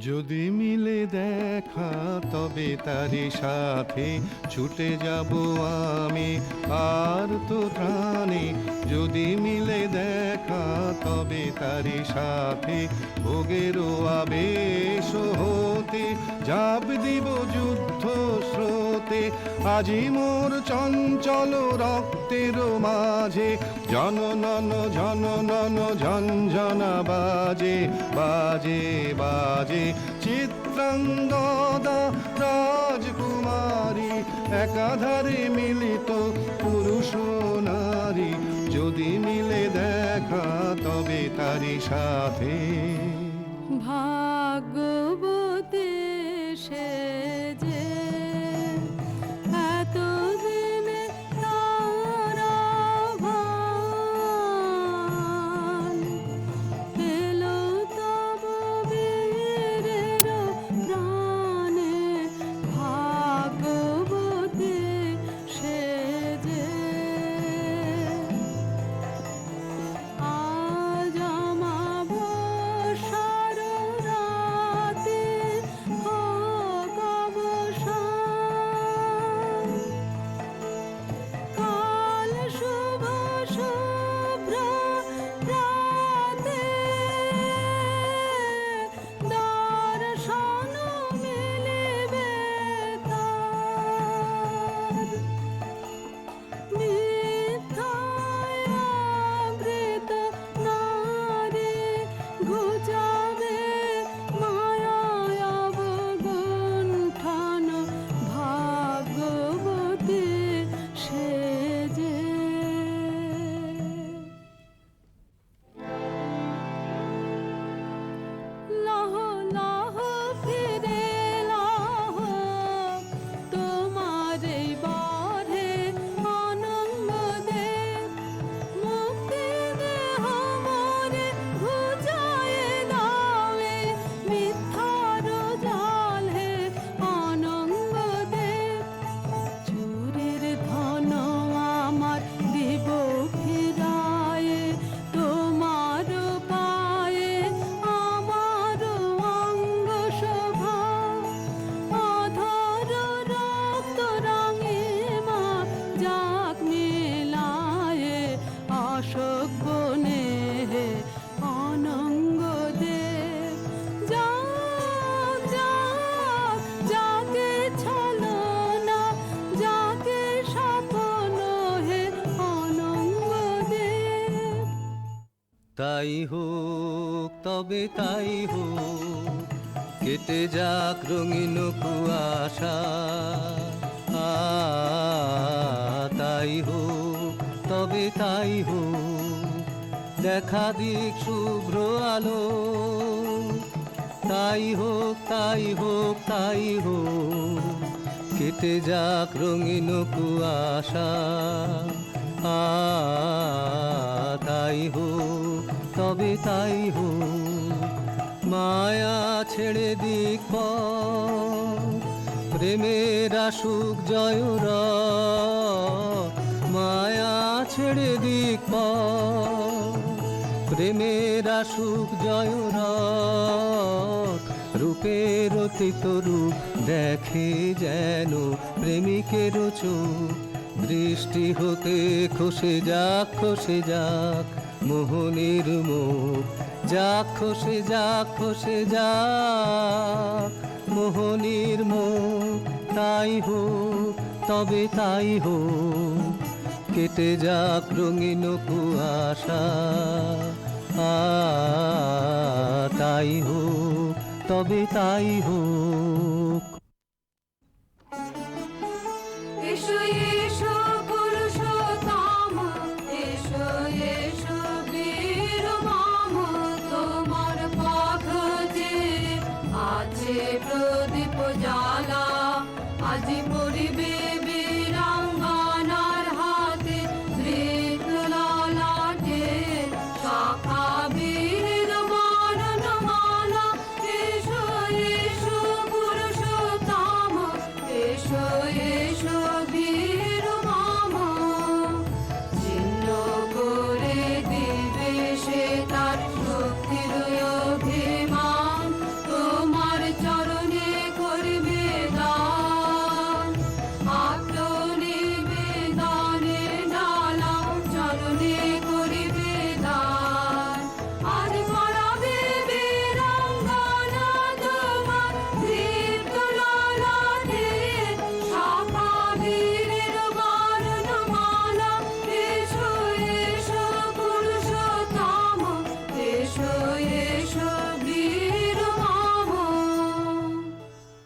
যদি মিলে দেখা তবে তারি সাথে, ছুটে যাব আমি আর তো প্রাণে। যদি মিলে দেখা তবে তারি সাথে, ভোগেরও আবেশ হতে যাব দিব যুদ্ধ স্রোতে। আজি মোর চঞ্চল রক্তের মাঝে, জননন ঝননন ঝঞ্ঝনা বাজে, বাজে বাজে। চিত্রাঙ্গদা রাজকুমারী, একাধারে মিলিত পুরুষ নারী। যদি মিলে দেখা তবে তারি সাথে, ভাগ্যবতী সে যে এতদিনে তার আহ্বান, এলো তব বীরের প্রাণে। ভাগ্যবতী সে যে আজ আমাবস্যার রাতে হোক অবসান। কাল শুভ শুভ্র রাতে দর্শন মিলিবে তার। মিথ্যায় আবৃত নারী ঘুচাবে মায়ায় অবগুণ্ঠন। ভাগ্যবতী সে যে লহ লহ ফিরে লহ, তোমার এই বরে আনন্দ দে। মুক্তি দেহ মোরে ঘুচায়ে দাও, এ মিথ্যার জাল হে আনন্দ দে। চুরির ধন আমার দিব ফিরায়ে, তোমার পায়ে আমার অঙ্গ শোভা। অধর রক্ত রাঙিমা যাক মেলায়ে, অশোক বনে হে অনঙ্গ দে। যাক যাক যাকে ছলনা, যাকে স্বপ্ন হে অনঙ্গ দে। তাই হোক তবে তাই হোক, কেটে যাক রঙিন কুয়াশা। তাই হোক তবে তাই হোক, দেখা দিক শুভ্র আলো, তাই হোক তাই হোক তাই হোক, কেটে যাক রঙিন কুয়াশা। তাই হোক তবে তাই হোক, মায়া ছেড়ে দিক পথ, প্রেমের আসুক জয়রথ, মায়া ছেড়ে দিক পথ, প্রেমের আসুক জয়রথ, রূপের অতীত রূপ দেখে যেন প্রেমিকের চোখ, দৃষ্টি হতে খসে যাক মোহনের মুখ, যাক খসে যাক মোহনের মুখ। তাই হোক তবে তাই হোক, কেটে যাক রঙিন কুয়াশা। তাই হোক তবে তাই হোক। এসো এসো পুরুষোত্তম, এসো এসো বীর মম, তোমার পথ যে আছে প্রদীপ জ্বালা, আজি পড়িবে বীরাঙ্গনার হাতে ধৃত ললাটে শাখা বীরের বর্ণমালা। এসো এসো পুরুষোত্তম, এসো এসো বীর মম, ছিন্ন করে দিবে সে তার শক্তির অভিমান, তোমার চরণে করবে দান, আত্মনিবেদনে ডালা চরণে করিবে দান। আজ পড়াবে বীরাঙ্গনা তোমার দীপ্ত ললাটে শাখা বীরের বর্ণমালা। এসো এসো পুরুষোত্তম, এসো এসো বীর মম।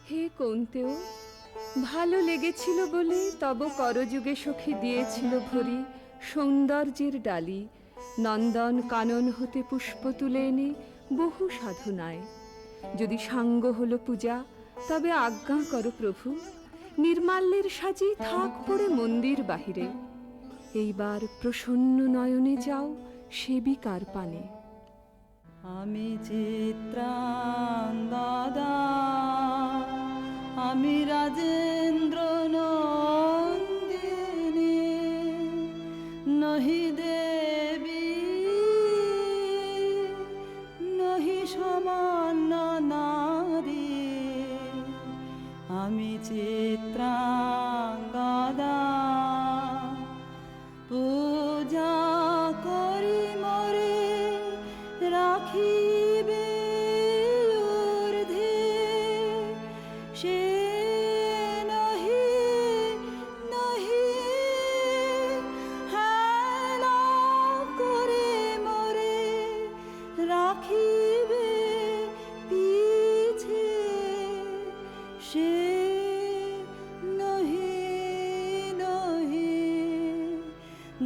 হে কৌন্তেয়, ভালো লেগেছিল বলে তব করযুগে সখী দিয়েছিল ভরি সৌন্দর্যের ডালি, নন্দন কানন হতে পুষ্প তুলে এনে বহু সাধনায়। যদি সাঙ্গ হলো পূজা, তবে আজ্ঞা করো প্রভু, নির্মাল্যের সাজি থাক পড়ে মন্দির বাহিরে। এইবার প্রসন্ন নয়নে যাও সেবিকার পানে। আমি চিত্রাঙ্গদা, আমি রাজেন্দ্র নন্দিনী, নহি দেবী নহি সমান্য নারী। আমি চিত্রাঙ্গদা, পূজা করি মরে রাখিবে ঊর্ধ্বে, সে নহি নহি হেলা করে মরে রাখিবে পিছে, সে নহি নহি।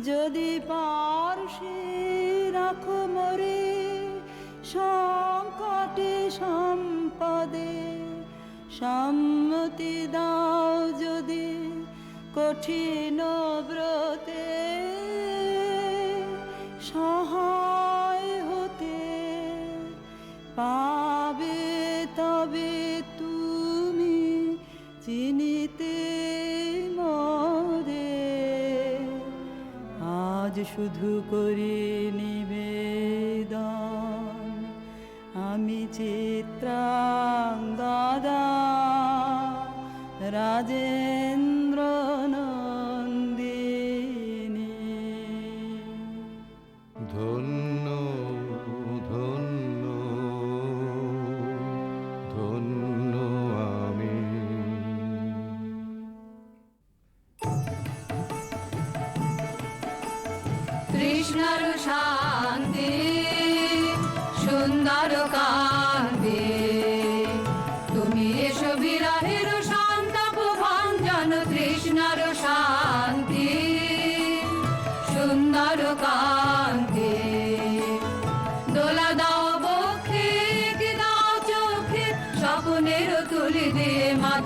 যদি পার্শ্বে রাখো মরে সংকটে সম্পদে, সম্মতি দাও যদি কঠিন ব্রতে, সহায় হতে পাবে তবে তুমি চিনিতে মোরে। আজ শুধু করি নিবেদন, আমি চিত্রাঙ্গদা, রাজেন্দ্র নন্দিনী। ধন্য ধন্য ধন্য আমি। কৃষ্ণর সাজ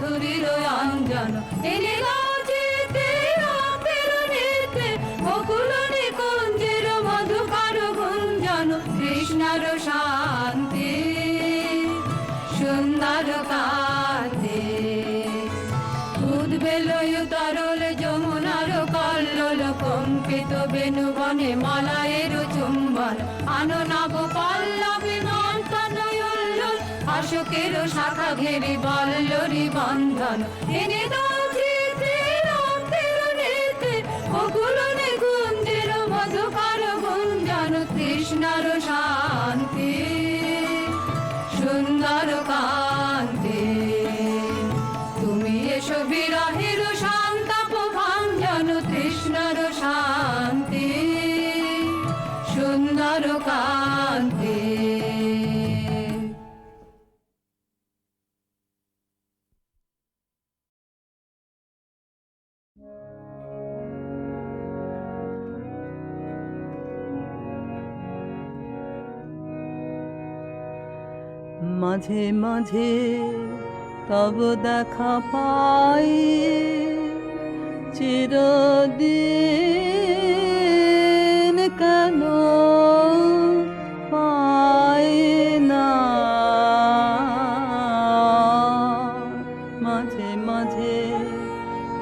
মাধুরীর অঞ্জন এনে দাও চিত্তে রক্তের নৃত্যে বকুল নিকুঞ্জের মধুকর গুঞ্জন কৃষ্ণর শান্তি সুন্দর কান্তি উদ্বেলয় তরল যমুনার কল্লোল কম্পিত বেণুবনে মলয়ের চুম্বন আনো নব পল্লবী মন্তনয়োল্লোল অশোকের শাখা ঘেরি বল্লরি বন্ধন এনে দাও চিত্তে রক্তের নৃত্যে বকুল নিকুঞ্জের মধুকর গুঞ্জন কৃষ্ণর শান্তি সুন্দর কান্তি তুমি এসো বিরহের সন্তাপ ভাঞ্জন কৃষ্ণর শান্তি সুন্দর কান্তি মাঝে মাঝে তব দেখা পাই চিরদিন কেন পাই না মাঝে মাঝে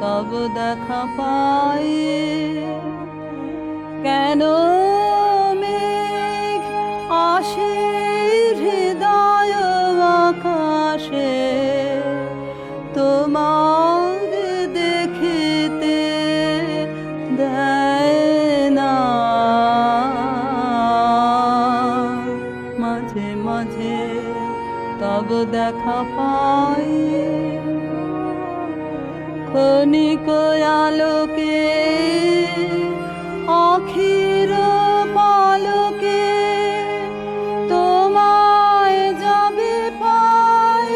তব দেখা পাই কেন মেঘ আসে হৃদয় আকাশে তোমার দেখিতে দেয় না মাঝে মাঝে তব দেখা পাই ক্ষণিক আলোকে আখির পালকে তোমায় যাবে পাই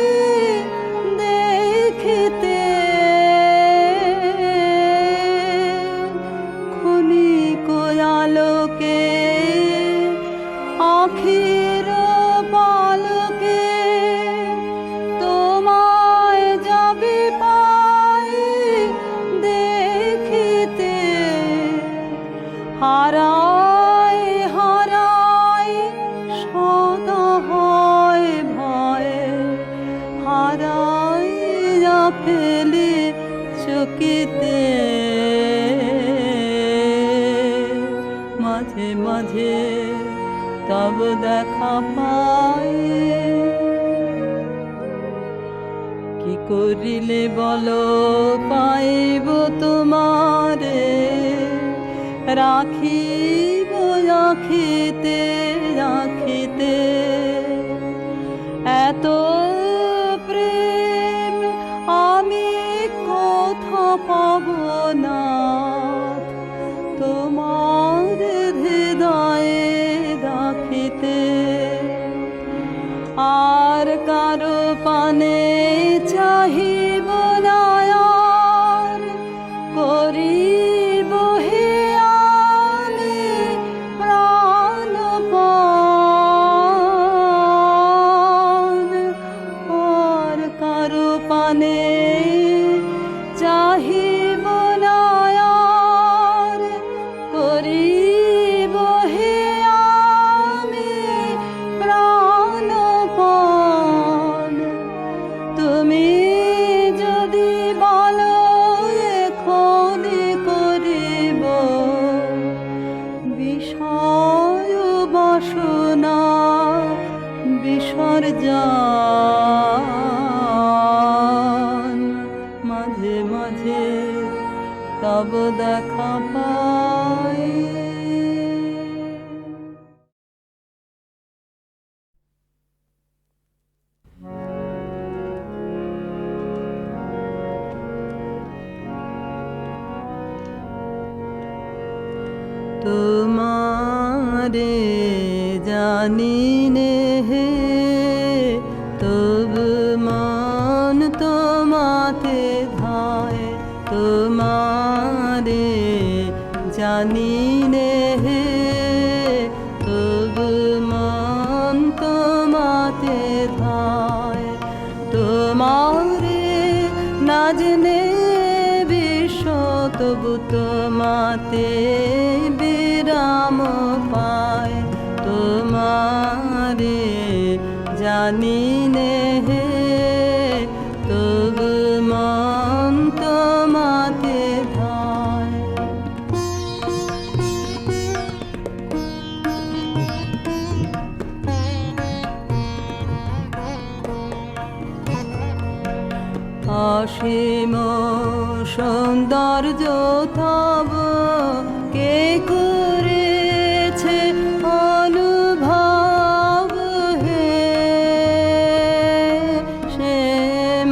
দেখিতে ক্ষণিক আলোকে আখির পালকে তোমায় যাবে পাই দেখিতে হারায় হারায় সদা হয় ভয়ে হারাইয়া ফেলি চকিতে মাঝে মাঝে তব দেখা পাই কি করিলে বলো পাইব তোমারে রাখিব রাখিতে রাখিতে এত প্রেম আমি কোথা পাব না তোমার হৃদয়ে রাখিতে আর কারো পানে চাহিব না আর করিব হে আমি প্রাণপণ আর কারো পানে চাহিব না আর করিব হে আমি প্রাণপণ তুমি যদি বলো এখনই করিব বিষয় বাসনা বিসর্জন মাঝে মাঝে তব দেখা পাই তোমারে জানি নে হে তব মান তোমাতে ধায় তোমারে জানি নে হে তব মান তোমাতে ধায় তোমারে তোমাতে বিরাম পায় তোমারে জানি নে তবু মন তোমাতে ধায়। অসীম সৌন্দর্য তব কে করেছে অনুভব হে সে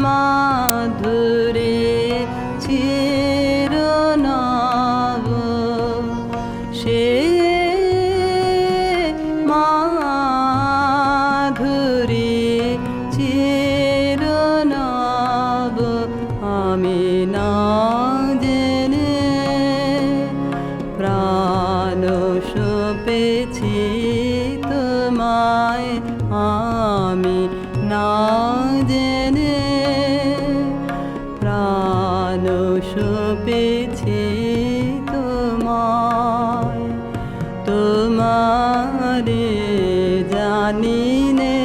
মাধুরী চিরনব সে মাধুরী চিরনব আমি না জেনে প্রাণ সপেছি তোমায় আমি না জেনে প্রাণ সপেছি তোমায় তোমারে জানি নে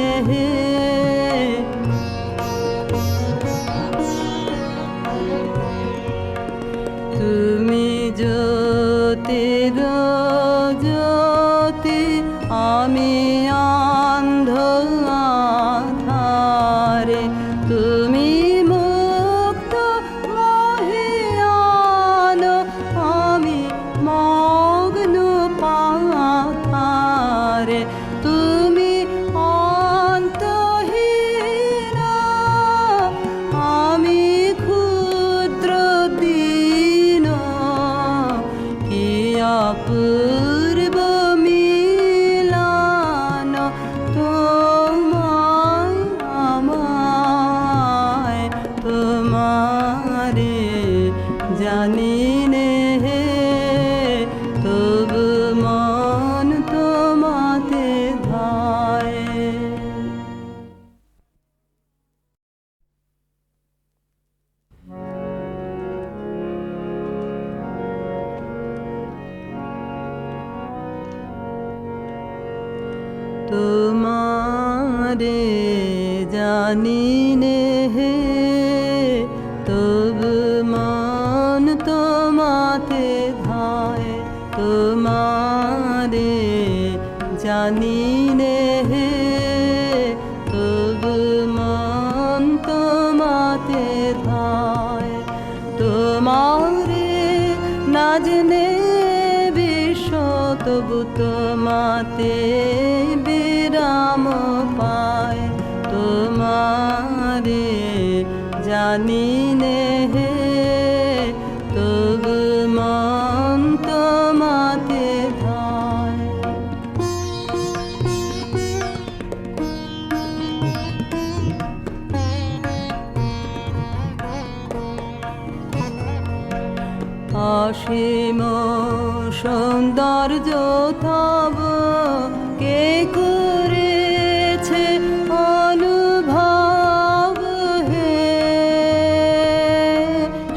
তুমি জ্যোতির জ্যোতি আমি অন্ধ আধারে তুমি মুক্ত মহিয়ান আমি মগ্ন পাথারে তুমি অন্তহীনা আমি ক্ষুদ্র দীন কি অপূর্ব মিলন তোমায় আমায় তোমারে জানি নে তবু মন তোমাতে ধায়। তোমারে জানি নে তবু মন তোমাতে ধায় তোমারে জানি নে তবু মন তোমাতে ধায় তোমারে না জেনে বিশ্ব তবু তোমাতে বিরাম পায় তোমারে জানি নে তবু মন তোমাতে ধায়। অসীম সৌন্দর্য তব কে করেছে অনুভব হে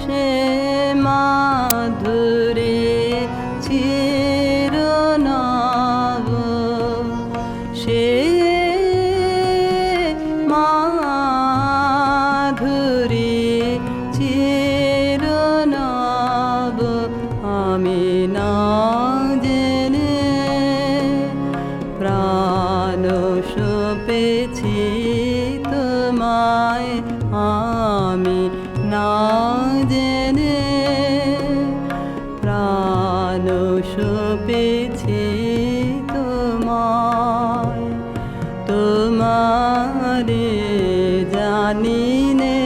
সে মাধুরী চিরনব সে মাধুরী চিরনব আমি না জেনে প্রাণ সপেছি তোমায় আমি না জেনে প্রাণ সপেছি তোমায় তোমারে জানি নে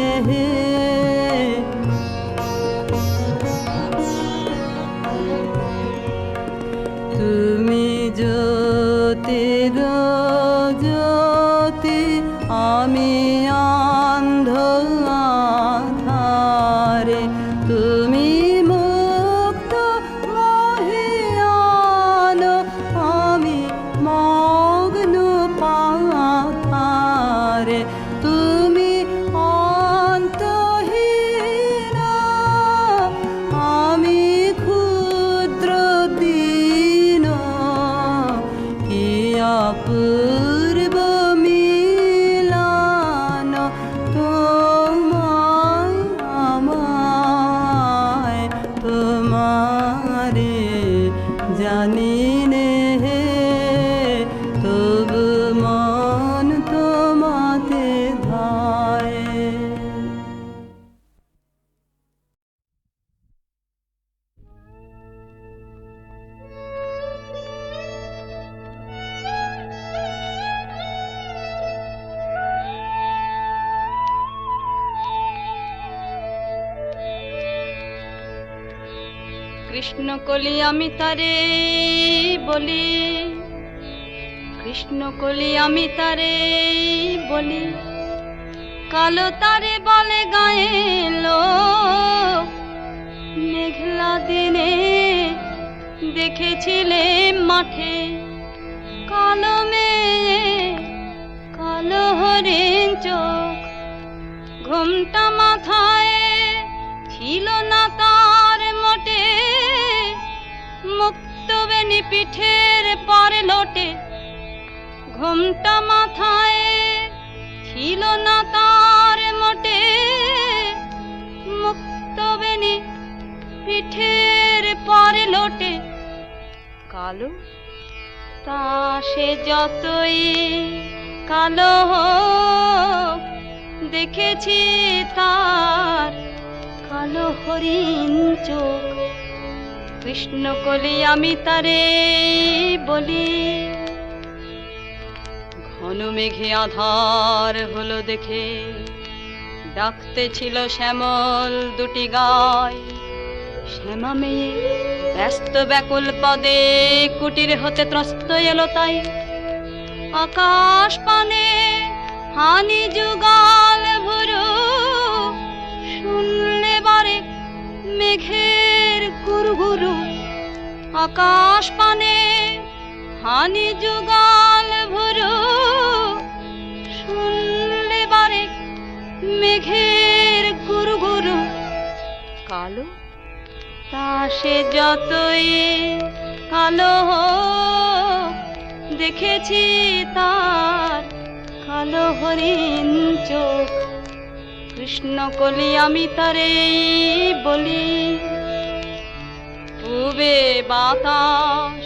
তুমি জ্যোতির জ্যোতি আমি অন্ধ আধারে তুমি মুক্ত মহিয়ান আমি মগ্ন পাথারে তুমি অন্তহীনা আমি অপূর্ব মিলন তোমায় আমায় তোমারে জানি নে তবু মন তোমাতে ধায়। কৃষ্ণ কলি আমি তারে বলি, কৃষ্ণ কলি আমি তারে বলি, কালো তারে বলে গায়ে লোক। মেঘলা দিনে দেখেছিলে মাঠে কালো মেয়ে কালো হরিণ চোখ। ঘুমটা মাথায় ছিল না তার মোটে, মুক্ত বেনি পিঠের পরে লোটে। ঘুমটা মাথায় ছিল না তার মোটে, মুক্ত বেনি পিঠের পরে লোটে। কালো তা সে যতই কালো হোক, দেখেছি তার কালো হরিণ চোখ। কৃষ্ণ কলি আমি তারে বলি। ঘন মেঘে আধার হলো দেখে ডাকতে ছিল শ্যামল দুটি গায়। শ্যামা মেয়ে ব্যস্ত ব্যাকুল পদে কুটির হতে ত্রস্ত এলো তাই। আকাশ পানে হানি যুগাল ভুরু, শুনলে বারে মেঘের গুরুগুরু। আকাশ পানে হানি যুগাল ভুরু, শুনলে বারে মেঘের গুরুগুরু। কালো তা সে যতই কালো হোক, দেখেছি তার কালো হরিণ চোখ। কৃষ্ণ কলি আমি তারে বলি। পূবে বাতাস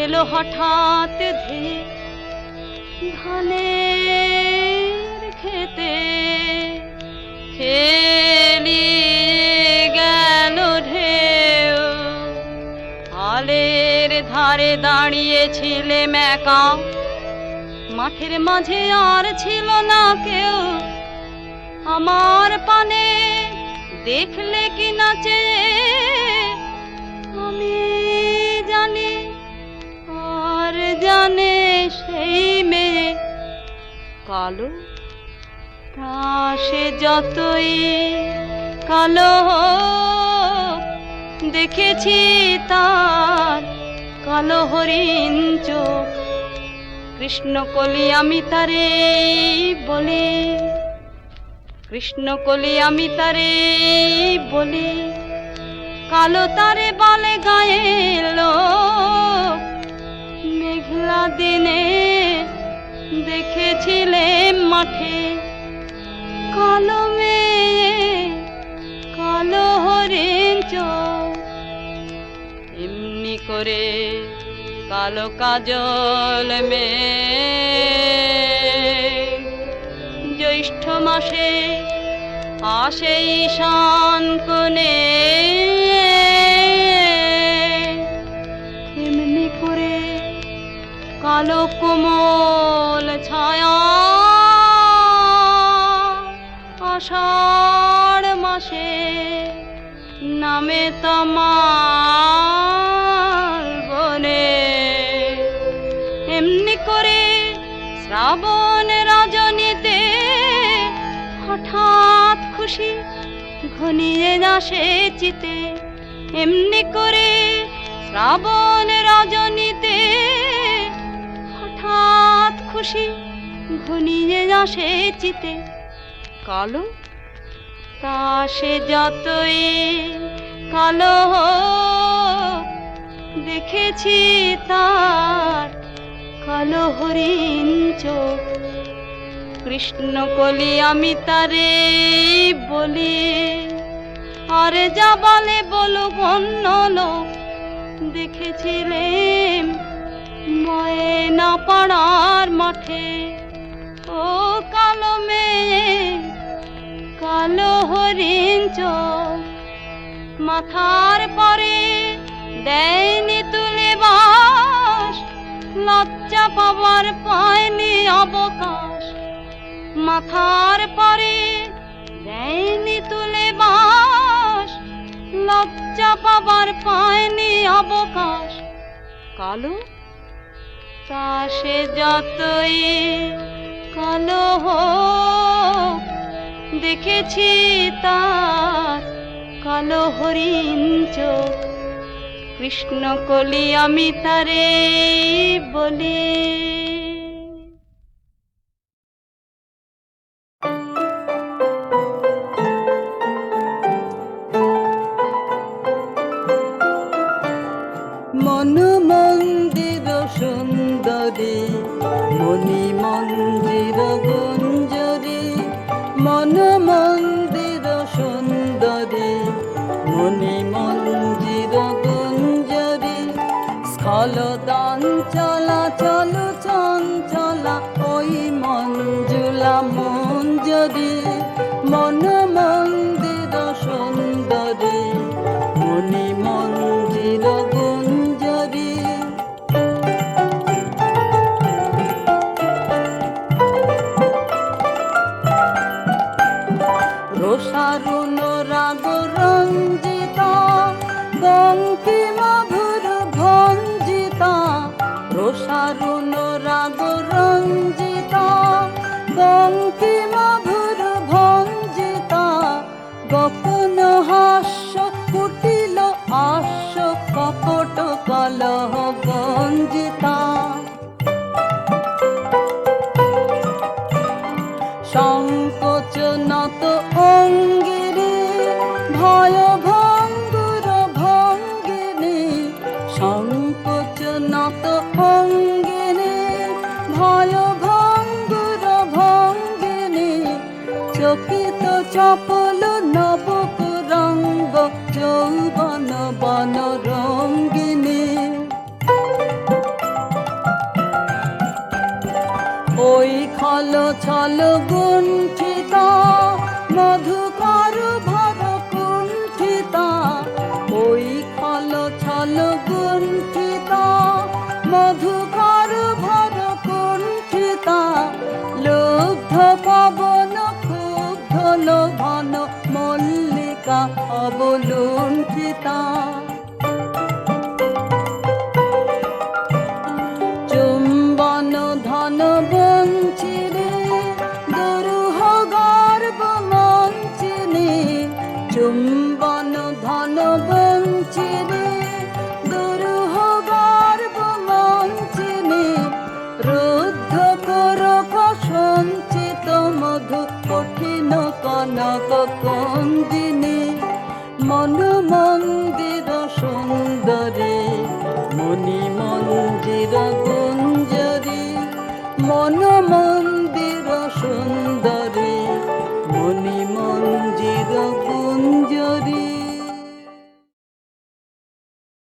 এলো হঠাৎ ধেয়ে ধানের খেতে খেলিয়ে গেল ঢেউ। আলের ধারে দাঁড়িয়েছিলে মেকা, মাঠের মাঝে আর ছিল না কেউ। আমার পানে দেখলে কি নাচে আমি জানি, আর জানে সেই মেয়ে। কালো তা সে যতই কালো হোক, দেখেছি তার কালো হরিণ চোখ। কৃষ্ণ কলি আমি তারে বলি। কৃষ্ণ কলি আমি তারে বলি। কালো তারে বলে গায়ে লোক। মেঘলা দিনে দেখেছিলে মাঠে কালো মেয়ে কালো হরিণ চোখ। এমনি করে কালো কাজল মেয়ে জ্যৈষ্ঠ মাসে আসে ঈশান কোণে। এমনি করে কালো কোমল ছায়া আষাঢ় মাসে নামে তমাল বনে। এমনি করে শ্রাবণ রজনীতে হঠাৎ খুশি ঘনিয়ে আসে চিতে। এমনি করে শ্রাবণ রজনীতে হঠাৎ খুশি ঘনিয়ে আসে চিতে। কালো তা সে যতই কালো হোক, দেখেছি তার কালো হরিণ চোখ কৃষ্ণ কলি আমি তারে বলি, আরে যা বলে বলো অন্য লোক দেখেছিলেন ময়না পাড়ার মাঠে। ও কালো মেয়ে কালো হরিণ চোখ মাথার পরে দেয়নি তুলে বাস, লজ্জা পাবার পায়নি অবকাশ। মাথার পরে দেয়নি তুলে বাস, লজ্জা পাবার পায়নি অবকাশ। কালো তা সে যতই কালো হোক দেখেছি তার কালো হরিণ চোখ কৃষ্ণ কলি আমি তারে বলি। মন মন্দির সুন্দরী মণি মন্দির গুঞ্জরী, মন মন্দির সুন্দরী মণি মন্দির গুঞ্জরী। স্থলদান চলা চলো চঞ্চলা ওই মঞ্জুলা মঞ্জরী, মন মন্দির সুন্দরী মণি মন্দির গুঞ্জরী। রোষারুণ রাগ রঞ্জিতা বঙ্কিম ভুর ভঞ্জিতা, রোষারুণ রাগ রঞ্জিতা বঙ্কিম ভুর ভঞ্জিতা। গোপন হাস্য কুটিল হাস্য কপট কলহ গঞ্জিতা। সংকোচ নত অঙ্গিনী ভয় ভঙ্গুর ভঙ্গিনী, সংকোচ নত অঙ্গিনী ভয় ভঙ্গুর ভঙ্গিনী। চকিত চপল নবকুরঙ্গ যৌবন বন রঙ্গিনী। ওই খল ছল গুণ্ঠিতা মধুকর ভর কুণ্ঠিতা, ওই খল ছল গুণ্ঠিতা মধুকর ভর কুণ্ঠিতা। লুব্ধ পবন ক্ষুব্ধ লোভন মল্লিকা অবলুণ্ঠিতা। চুম্বন ধন বঞ্চিনী দুরূহ গর্ব মঞ্চিনী, চুম্বন ধন বঞ্চিনী দুরূহ গর্ব মঞ্চিনী। রুদ্ধ কোরক সঞ্চিত মধু কঠিন কনক কঞ্জিনী, মন মন্দির সুন্দরী মণি মন্দির গুঞ্জরী, মন মন্দির সুন্দরী মণি মন্দির গুঞ্জরী।